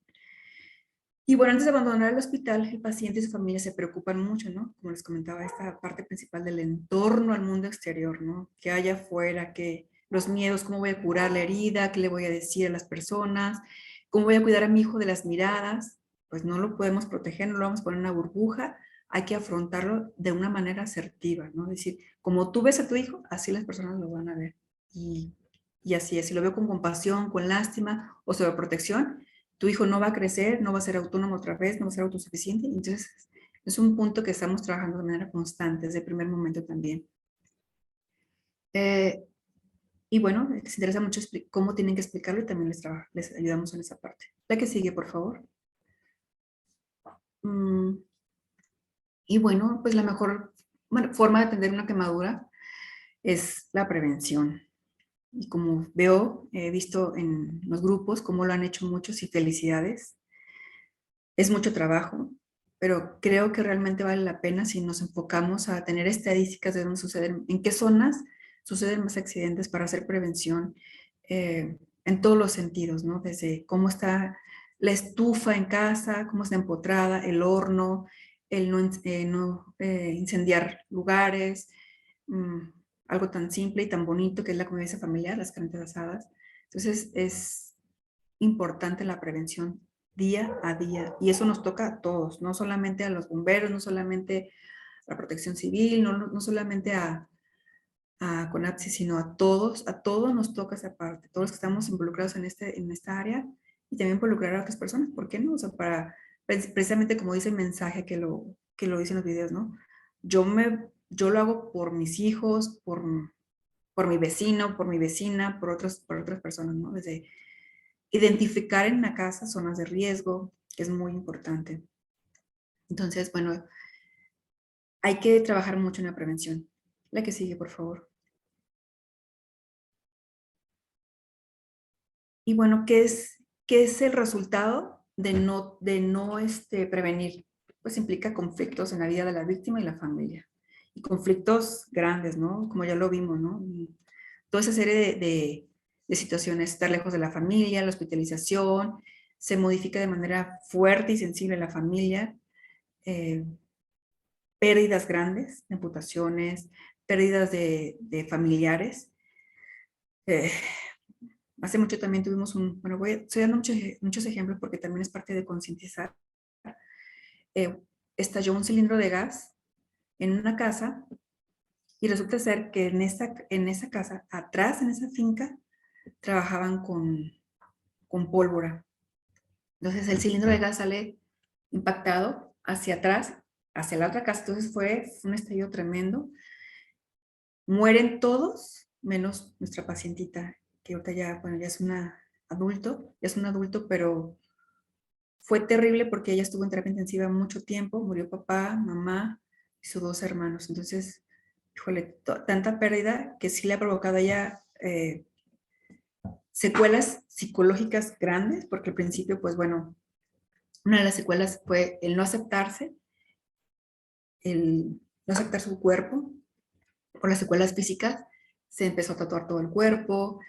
Y bueno, antes de abandonar el hospital, el paciente y su familia se preocupan mucho, ¿no? Como les comentaba, esta parte principal del entorno al mundo exterior, ¿no? Que hay afuera, que los miedos, cómo voy a curar la herida, qué le voy a decir a las personas, cómo voy a cuidar a mi hijo de las miradas. Pues no lo podemos proteger, no lo vamos a poner en una burbuja, hay que afrontarlo de una manera asertiva, ¿no? Es decir, como tú ves a tu hijo, así las personas lo van a ver. Y así es, si lo veo con compasión, con lástima o sobreprotección, tu hijo no va a crecer, no va a ser autónomo otra vez, no va a ser autosuficiente. Entonces, es un punto que estamos trabajando de manera constante desde el primer momento también. Y bueno, les interesa mucho cómo tienen que explicarlo y también les ayudamos en esa parte. La que sigue, por favor. Y bueno, pues la mejor forma de atender una quemadura es la prevención. Y como veo, he visto en los grupos cómo lo han hecho muchos y felicidades. Es mucho trabajo, pero creo que realmente vale la pena si nos enfocamos a tener estadísticas de dónde suceden, en qué zonas suceden más accidentes para hacer prevención en todos los sentidos, ¿no? Desde cómo está la estufa en casa, cómo está empotrada, el horno, el no incendiar lugares, algo tan simple y tan bonito que es la convivencia familiar, las carnitas asadas. Entonces es importante la prevención día a día y eso nos toca a todos, no solamente a los bomberos, no solamente a la protección civil, no solamente a CONAPSI, sino a todos nos toca esa parte, todos los que estamos involucrados en esta área y también involucrar a otras personas, ¿por qué no? O sea, precisamente como dice el mensaje que lo dice en los videos, ¿no? Yo lo hago por mis hijos, por mi vecino, por mi vecina, por otras personas, ¿no? Desde identificar en la casa zonas de riesgo, que es muy importante. Entonces, bueno, hay que trabajar mucho en la prevención. La que sigue, por favor. Y bueno, ¿qué es el resultado de no prevenir? Pues implica conflictos en la vida de la víctima y la familia. Y conflictos grandes, ¿no? Como ya lo vimos, ¿no? Y toda esa serie de situaciones, estar lejos de la familia, la hospitalización, se modifica de manera fuerte y sensible la familia, pérdidas grandes, amputaciones, pérdidas de familiares. Hace mucho también tuvimos estoy dando muchos ejemplos porque también es parte de concientizar. Estalló un cilindro de gas en una casa y resulta ser que en esa casa, atrás en esa finca, trabajaban con pólvora. Entonces el cilindro de gas sale impactado hacia atrás, hacia la otra casa. Entonces fue un estallido tremendo. Mueren todos, menos nuestra pacientita, que ahorita ya es un adulto, pero fue terrible porque ella estuvo en terapia intensiva mucho tiempo, murió papá, mamá y sus 2 hermanos. Entonces, híjole, tanta pérdida que sí le ha provocado a ella secuelas psicológicas grandes, porque al principio, pues bueno, una de las secuelas fue el no aceptarse, el no aceptar su cuerpo. Por las secuelas físicas, se empezó a tatuar todo el cuerpo,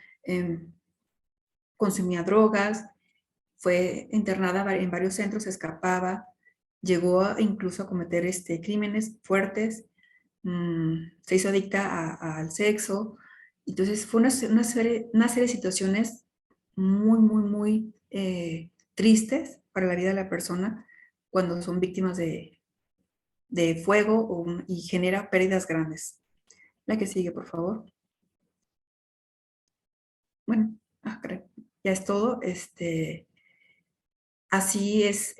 consumía drogas, fue internada en varios centros, escapaba, llegó incluso a cometer crímenes fuertes, se hizo adicta al sexo. Entonces fue una serie de situaciones muy, muy, muy tristes para la vida de la persona cuando son víctimas de fuego y genera pérdidas grandes. La que sigue, por favor. Bueno, ya es todo. Así es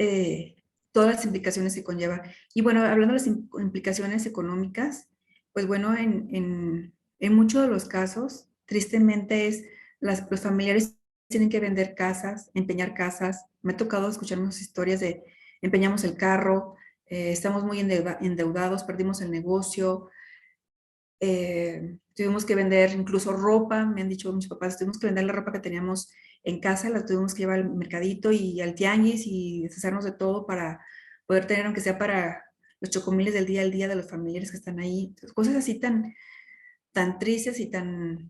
todas las implicaciones que conlleva. Y bueno, hablando de las implicaciones económicas, pues bueno, en muchos de los casos, tristemente los familiares tienen que vender casas, empeñar casas. Me ha tocado escuchar muchas historias de empeñamos el carro, estamos muy endeudados, perdimos el negocio, tuvimos que vender incluso ropa, me han dicho mis papás, tuvimos que vender la ropa que teníamos en casa, la tuvimos que llevar al mercadito y al tianguis y deshacernos de todo para poder tener, aunque sea para los chocomiles del día al día de los familiares que están ahí. Entonces, cosas así tan tristes y tan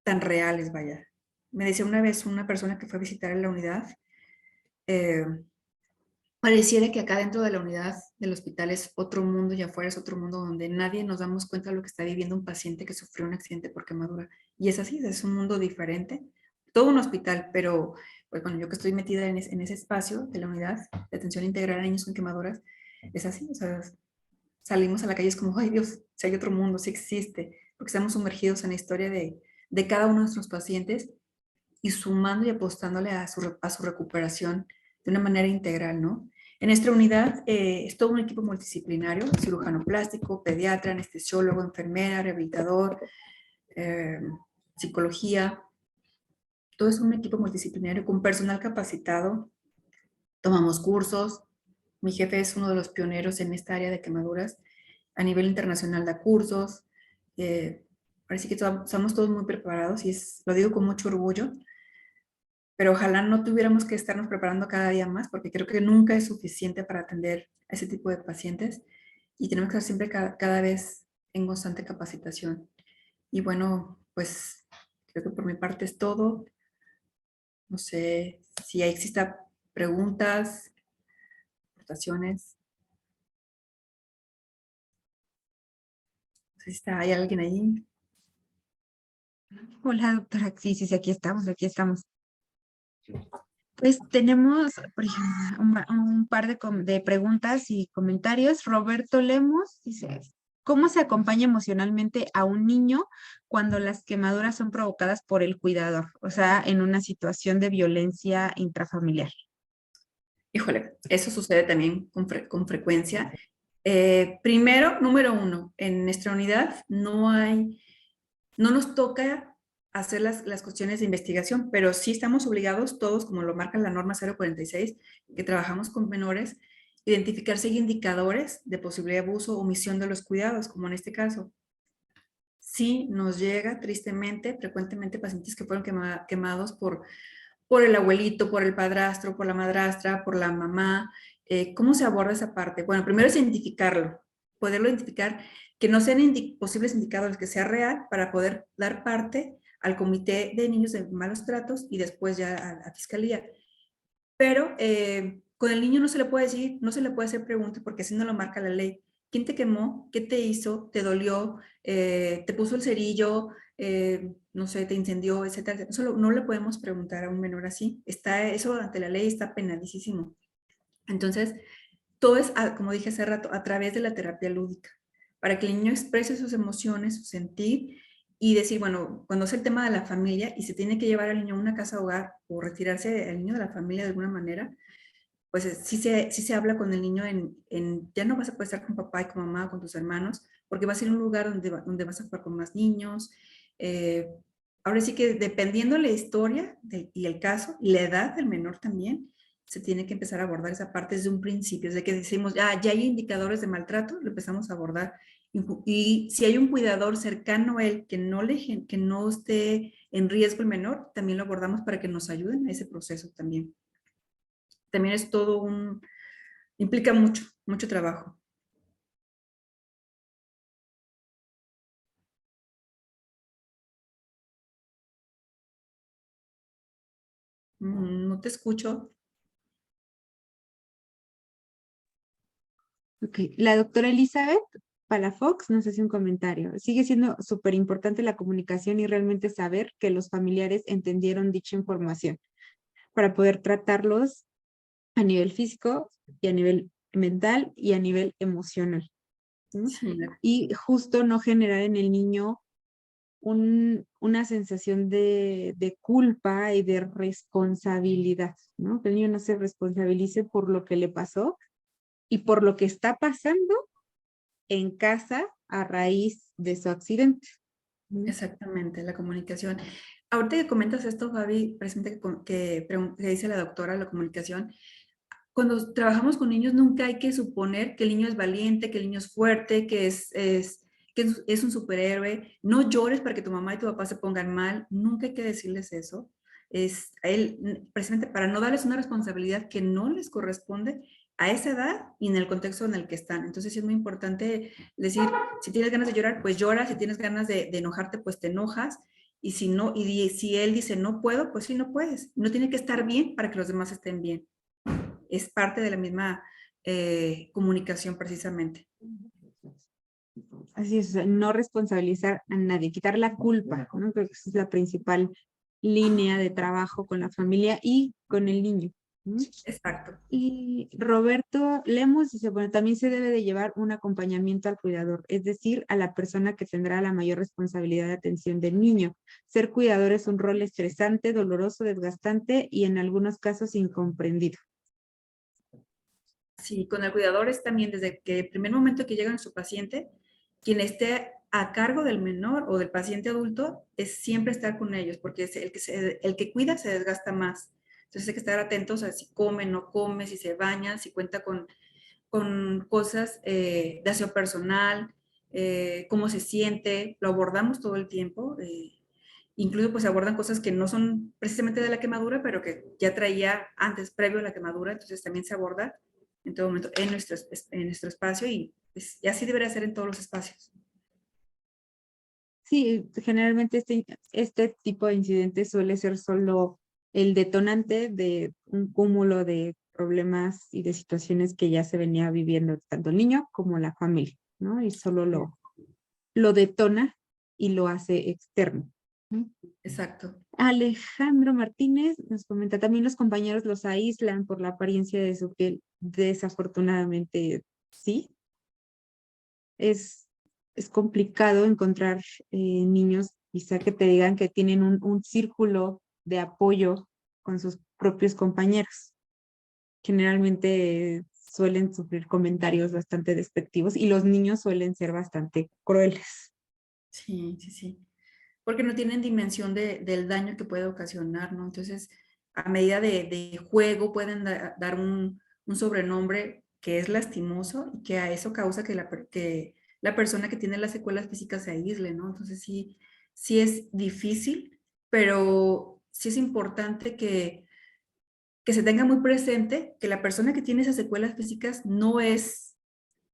reales, vaya. Me decía una vez una persona que fue a visitar la unidad, pareciera que acá dentro de la unidad del hospital es otro mundo y afuera es otro mundo donde nadie nos damos cuenta de lo que está viviendo un paciente que sufrió un accidente por quemadura. Y es así, es un mundo diferente. Todo un hospital, pero pues, bueno, yo que estoy metida en ese espacio de la unidad de atención integral a niños con quemaduras, es así, o sea, salimos a la calle es como, ay Dios, si hay otro mundo, si existe, porque estamos sumergidos en la historia de cada uno de nuestros pacientes y sumando y apostándole a su recuperación de una manera integral, ¿no? En nuestra unidad es todo un equipo multidisciplinario, cirujano plástico, pediatra, anestesiólogo, enfermera, rehabilitador, psicología. Todo es un equipo multidisciplinario con personal capacitado. Tomamos cursos. Mi jefe es uno de los pioneros en esta área de quemaduras. A nivel internacional da cursos. Parece que estamos todos muy preparados y lo digo con mucho orgullo. Pero ojalá no tuviéramos que estarnos preparando cada día más, porque creo que nunca es suficiente para atender a ese tipo de pacientes y tenemos que estar siempre cada vez en constante capacitación. Y bueno, pues creo que por mi parte es todo. No sé si existan preguntas, aportaciones. No sé si hay alguien ahí. Hola, doctora. Sí, sí, sí, aquí estamos, aquí estamos. Pues tenemos, por ejemplo, un par de preguntas y comentarios. Roberto Lemos dice, ¿cómo se acompaña emocionalmente a un niño cuando las quemaduras son provocadas por el cuidador? O sea, en una situación de violencia intrafamiliar. Híjole, eso sucede también con frecuencia. Primero, número uno, en nuestra unidad no nos toca hacer las cuestiones de investigación, pero sí estamos obligados todos, como lo marca la norma 046, que trabajamos con menores, identificar si hay indicadores de posible abuso o omisión de los cuidados, como en este caso. Sí nos llega tristemente, frecuentemente pacientes que fueron quemados por el abuelito, por el padrastro, por la madrastra, por la mamá. ¿Cómo se aborda esa parte? Bueno, primero es identificarlo, poderlo identificar, que no sean posibles indicadores, que sea real para poder dar parte al comité de niños de malos tratos y después ya a fiscalía. Pero con el niño no se le puede decir, no se le puede hacer preguntas porque así no lo marca la ley. ¿Quién te quemó? ¿Qué te hizo? ¿Te dolió? ¿Te puso el cerillo? No sé, te incendió, etcétera. Eso no le podemos preguntar a un menor así. Eso ante la ley está penadísimo. Entonces, todo es, como dije hace rato, a través de la terapia lúdica, para que el niño exprese sus emociones, su sentir y decir, bueno, cuando es el tema de la familia y se tiene que llevar al niño a una casa hogar o retirarse al niño de la familia de alguna manera, pues sí se habla con el niño ya no vas a poder estar con papá y con mamá, con tus hermanos, porque vas a ir a un lugar donde vas a jugar con más niños. Ahora sí que dependiendo de la historia y el caso, y la edad del menor también, se tiene que empezar a abordar esa parte desde un principio, desde que decimos, ya hay indicadores de maltrato, lo empezamos a abordar. Y si hay un cuidador cercano a él que no esté en riesgo el menor, también lo abordamos para que nos ayuden a ese proceso también. También es todo implica mucho trabajo. No te escucho. Ok, la doctora Elizabeth Palafox nos hace un comentario. Sigue siendo súper importante la comunicación y realmente saber que los familiares entendieron dicha información para poder tratarlos a nivel físico y a nivel mental y a nivel emocional, ¿no? Sí. Y justo no generar en el niño una sensación de culpa y de responsabilidad, ¿no? Que el niño no se responsabilice por lo que le pasó y por lo que está pasando en casa a raíz de su accidente. Exactamente, la comunicación. Ahorita que comentas esto, Fabi, presente que dice la doctora, la comunicación, cuando trabajamos con niños nunca hay que suponer que el niño es valiente, que el niño es fuerte, que es un superhéroe. No llores para que tu mamá y tu papá se pongan mal. Nunca hay que decirles eso. Es a él, precisamente para no darles una responsabilidad que no les corresponde a esa edad y en el contexto en el que están. Entonces sí es muy importante decir, si tienes ganas de llorar, pues llora. Si tienes ganas de enojarte, pues te enojas. Y si no, y si él dice no puedo, pues sí, no puedes. No tiene que estar bien para que los demás estén bien. Es parte de la misma comunicación precisamente. Así es, no responsabilizar a nadie, quitar la culpa, ¿no? Creo que esa es la principal línea de trabajo con la familia y con el niño. Exacto. Y Roberto Lemos dice, bueno, también se debe de llevar un acompañamiento al cuidador, es decir, a la persona que tendrá la mayor responsabilidad de atención del niño. Ser cuidador es un rol estresante, doloroso, desgastante y en algunos casos incomprendido. Sí, con el cuidador es también desde que el primer momento que llega nuestro paciente, quien esté a cargo del menor o del paciente adulto es siempre estar con ellos, porque es el que cuida se desgasta más. Entonces hay que estar atentos a si come, no come, si se baña, si cuenta con cosas de aseo personal, cómo se siente, lo abordamos todo el tiempo. Incluso pues abordan cosas que no son precisamente de la quemadura, pero que ya traía antes, previo a la quemadura, entonces también se aborda en todo momento en nuestro espacio y así debería ser en todos los espacios. Sí, generalmente este tipo de incidentes suele ser solo el detonante de un cúmulo de problemas y de situaciones que ya se venía viviendo tanto el niño como la familia, ¿no? Y solo lo detona y lo hace externo. Exacto. Alejandro Martínez nos comenta, también los compañeros los aíslan por la apariencia de su piel. Desafortunadamente, sí. Es complicado encontrar niños, quizá que te digan que tienen un círculo de apoyo con sus propios compañeros. Generalmente suelen sufrir comentarios bastante despectivos y los niños suelen ser bastante crueles. Sí, sí, sí. Porque no tienen dimensión del daño que puede ocasionar, ¿no? Entonces, a medida de juego pueden dar un sobrenombre que es lastimoso y que a eso causa que la persona que tiene las secuelas físicas se aísle, ¿no? Entonces sí es difícil, pero sí es importante que se tenga muy presente que la persona que tiene esas secuelas físicas no es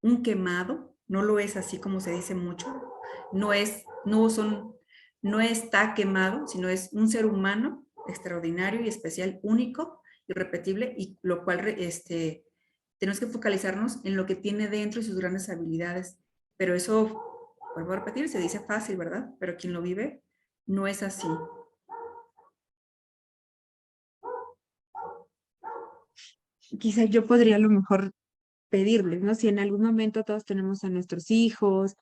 un quemado, no lo es así como se dice mucho, no está quemado, sino es un ser humano extraordinario y especial, único, irrepetible, y lo cual tenemos que focalizarnos en lo que tiene dentro y sus grandes habilidades. Pero eso, vuelvo a repetir, se dice fácil, ¿verdad? Pero quien lo vive no es así. Quizá yo podría a lo mejor pedirles, ¿no? Si en algún momento todos tenemos a nuestros hijos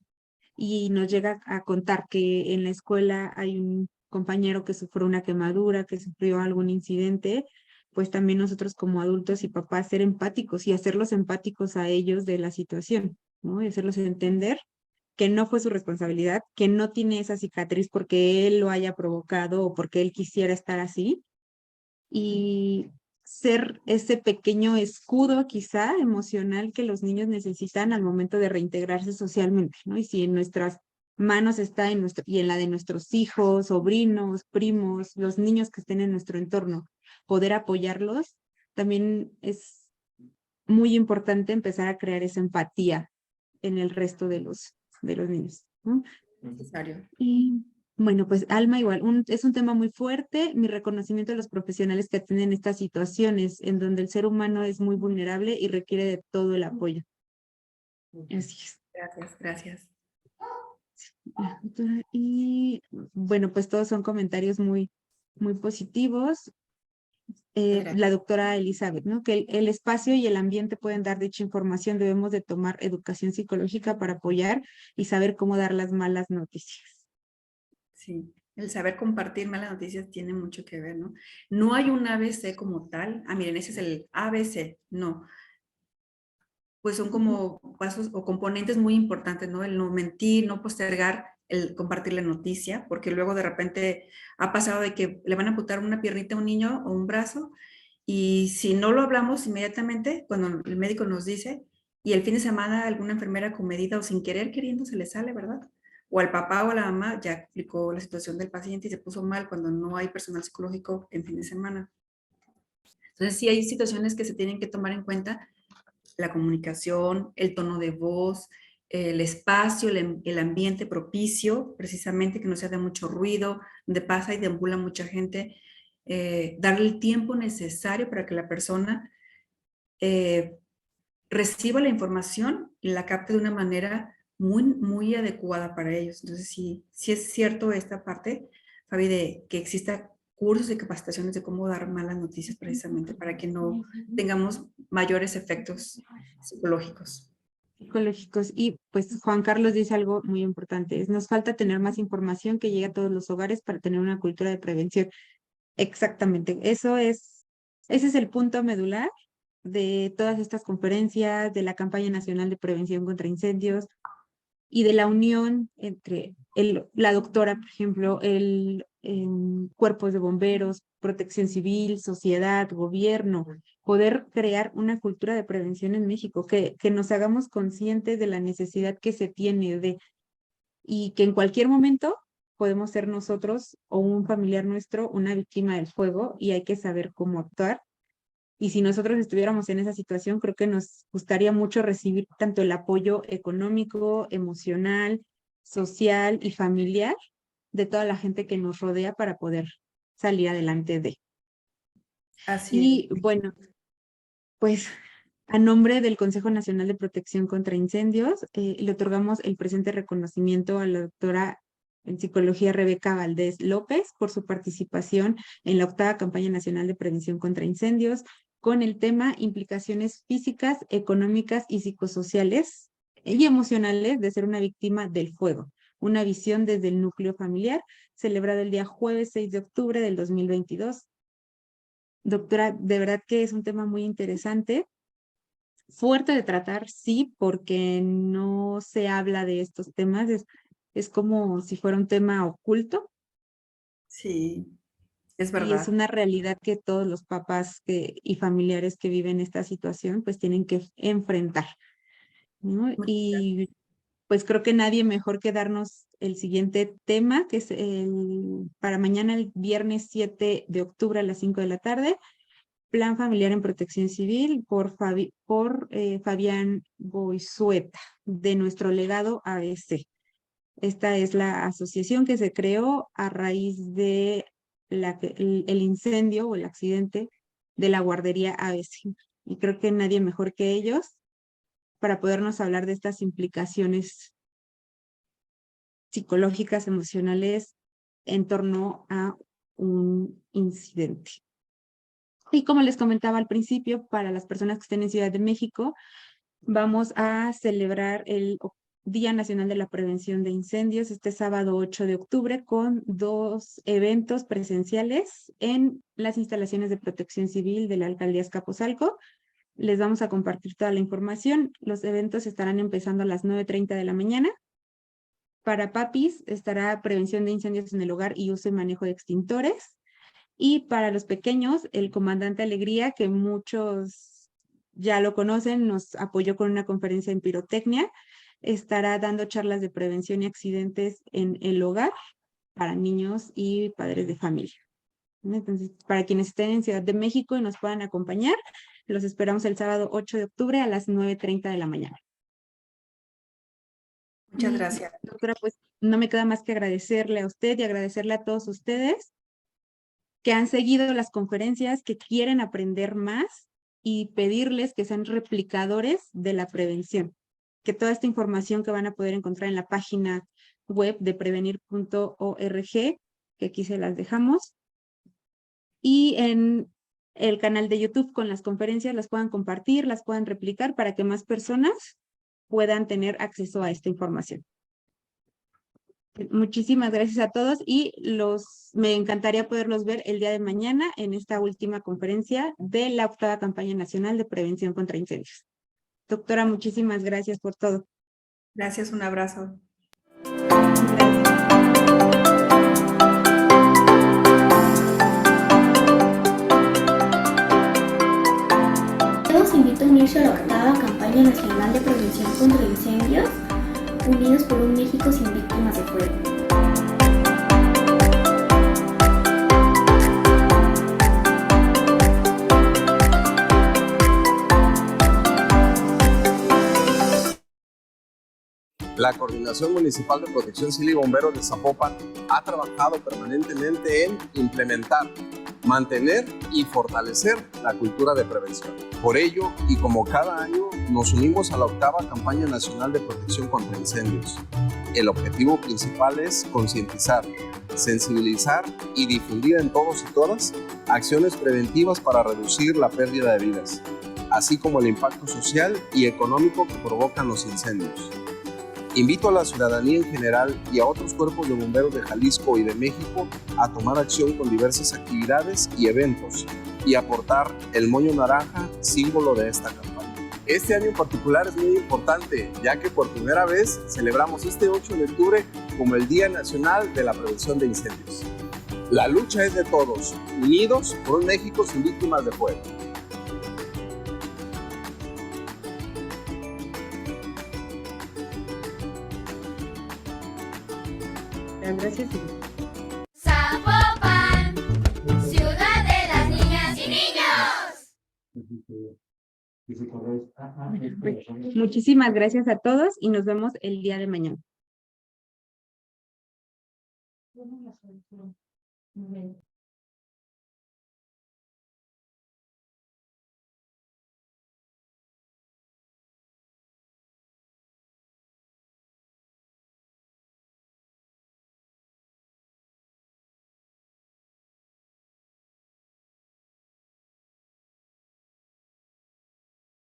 y nos llega a contar que en la escuela hay un compañero que sufrió una quemadura, que sufrió algún incidente, pues también nosotros como adultos y papás ser empáticos y hacerlos empáticos a ellos de la situación, ¿no? Y hacerlos entender que no fue su responsabilidad, que no tiene esa cicatriz porque él lo haya provocado o porque él quisiera estar así. Y ser ese pequeño escudo quizá emocional que los niños necesitan al momento de reintegrarse socialmente, ¿no? Y si en nuestras manos está y en la de nuestros hijos, sobrinos, primos, los niños que estén en nuestro entorno, poder apoyarlos, también es muy importante empezar a crear esa empatía en el resto de los niños, ¿no? Necesario. Y bueno, pues Alma, igual, es un tema muy fuerte, mi reconocimiento a los profesionales que atienden estas situaciones en donde el ser humano es muy vulnerable y requiere de todo el apoyo. Así es. Gracias, gracias. Y bueno, pues todos son comentarios muy, muy positivos. La doctora Elizabeth, ¿no? Que el espacio y el ambiente pueden dar dicha información, debemos de tomar educación psicológica para apoyar y saber cómo dar las malas noticias. Sí, el saber compartir malas noticias tiene mucho que ver, ¿no? No hay un ABC como tal. Ah, miren, ese es el ABC. No, pues son como pasos o componentes muy importantes, ¿no? El no mentir, no postergar el compartir la noticia, porque luego de repente ha pasado de que le van a amputar una piernita a un niño o un brazo, y si no lo hablamos inmediatamente, cuando el médico nos dice, y el fin de semana alguna enfermera comedida o sin querer queriendo se le sale, ¿verdad? O al papá o a la mamá ya explicó la situación del paciente y se puso mal cuando no hay personal psicológico en fin de semana. Entonces sí hay situaciones que se tienen que tomar en cuenta: la comunicación, el tono de voz, el espacio, el ambiente propicio, precisamente que no sea de mucho ruido, donde pasa y deambula mucha gente, darle el tiempo necesario para que la persona reciba la información y la capte de una manera muy adecuada para ellos. Entonces sí es cierto esta parte, Fabi, de que exista cursos y capacitaciones de cómo dar malas noticias precisamente para que no tengamos mayores efectos psicológicos. Y pues Juan Carlos dice algo muy importante, nos falta tener más información que llegue a todos los hogares para tener una cultura de prevención. Exactamente, ese es el punto medular de todas estas conferencias, de la campaña nacional de prevención contra incendios y de la unión entre la doctora, por ejemplo, cuerpos de bomberos, protección civil, sociedad, gobierno, poder crear una cultura de prevención en México, que nos hagamos conscientes de la necesidad que se tiene y que en cualquier momento podemos ser nosotros o un familiar nuestro una víctima del fuego y hay que saber cómo actuar. Y si nosotros estuviéramos en esa situación, creo que nos gustaría mucho recibir tanto el apoyo económico, emocional, social y familiar de toda la gente que nos rodea para poder salir adelante de. Así es. Bueno, pues a nombre del Consejo Nacional de Protección contra Incendios, le otorgamos el presente reconocimiento a la doctora en psicología Rebeca Valdés López por su participación en la 8ª Campaña Nacional de Prevención contra Incendios con el tema implicaciones físicas, económicas y psicosociales y emocionales de ser una víctima del fuego. Una visión desde el núcleo familiar, celebrado el día jueves 6 de octubre del 2022. Doctora, de verdad que es un tema muy interesante, fuerte de tratar, sí, porque no se habla de estos temas, es como si fuera un tema oculto. Sí, es Y es verdad. una realidad que todos los papás y familiares que viven esta situación pues tienen que enfrentar, ¿no? Y pues creo que nadie mejor que darnos el siguiente tema, que es para mañana, el viernes 7 de octubre a las 5 de la tarde, Plan Familiar en Protección Civil por Fabián Boisueta, de Nuestro Legado ABC. Esta es la asociación que se creó a raíz de el incendio o el accidente de la guardería ABC. Y creo que nadie mejor que ellos para podernos hablar de estas implicaciones psicológicas, emocionales en torno a un incidente. Y como les comentaba al principio, para las personas que estén en Ciudad de México, vamos a celebrar el Día Nacional de la Prevención de Incendios este sábado 8 de octubre con 2 eventos presenciales en las instalaciones de protección civil de la Alcaldía Azcapotzalco. Les vamos a compartir toda la información. Los eventos estarán empezando a las 9:30 de la mañana. Para papis estará prevención de incendios en el hogar y uso y manejo de extintores. Y para los pequeños, el comandante Alegría, que muchos ya lo conocen, nos apoyó con una conferencia en pirotecnia, estará dando charlas de prevención y accidentes en el hogar para niños y padres de familia. Entonces, para quienes estén en Ciudad de México y nos puedan acompañar, los esperamos el sábado 8 de octubre a las 9:30 de la mañana. Muchas gracias. Doctora, pues no me queda más que agradecerle a usted y agradecerle a todos ustedes que han seguido las conferencias, que quieren aprender más y pedirles que sean replicadores de la prevención. Que toda esta información que van a poder encontrar en la página web de prevenir.org, que aquí se las dejamos, y en el canal de YouTube con las conferencias las puedan compartir, las puedan replicar para que más personas puedan tener acceso a esta información. Muchísimas gracias a todos y me encantaría poderlos ver el día de mañana en esta última conferencia de la 8ª Campaña Nacional de Prevención contra Incendios. Doctora, muchísimas gracias por todo. Gracias, un abrazo. Los invito a unirse a la 8ª Campaña Nacional de Prevención contra Incendios, Unidos por un México sin víctimas de fuego. La Coordinación Municipal de Protección Civil y Bomberos de Zapopan ha trabajado permanentemente en implementar, mantener y fortalecer la cultura de prevención. Por ello, y como cada año, nos unimos a la 8ª Campaña Nacional de Protección contra Incendios. El objetivo principal es concientizar, sensibilizar y difundir en todos y todas acciones preventivas para reducir la pérdida de vidas, así como el impacto social y económico que provocan los incendios. Invito a la ciudadanía en general y a otros cuerpos de bomberos de Jalisco y de México a tomar acción con diversas actividades y eventos y aportar el moño naranja, símbolo de esta campaña. Este año en particular es muy importante, ya que por primera vez celebramos este 8 de octubre como el Día Nacional de la Prevención de Incendios. La lucha es de todos, unidos por un México sin víctimas de fuego. Gracias. Zapopan, ciudad de las niñas y niños. Muchísimas gracias a todos y nos vemos el día de mañana.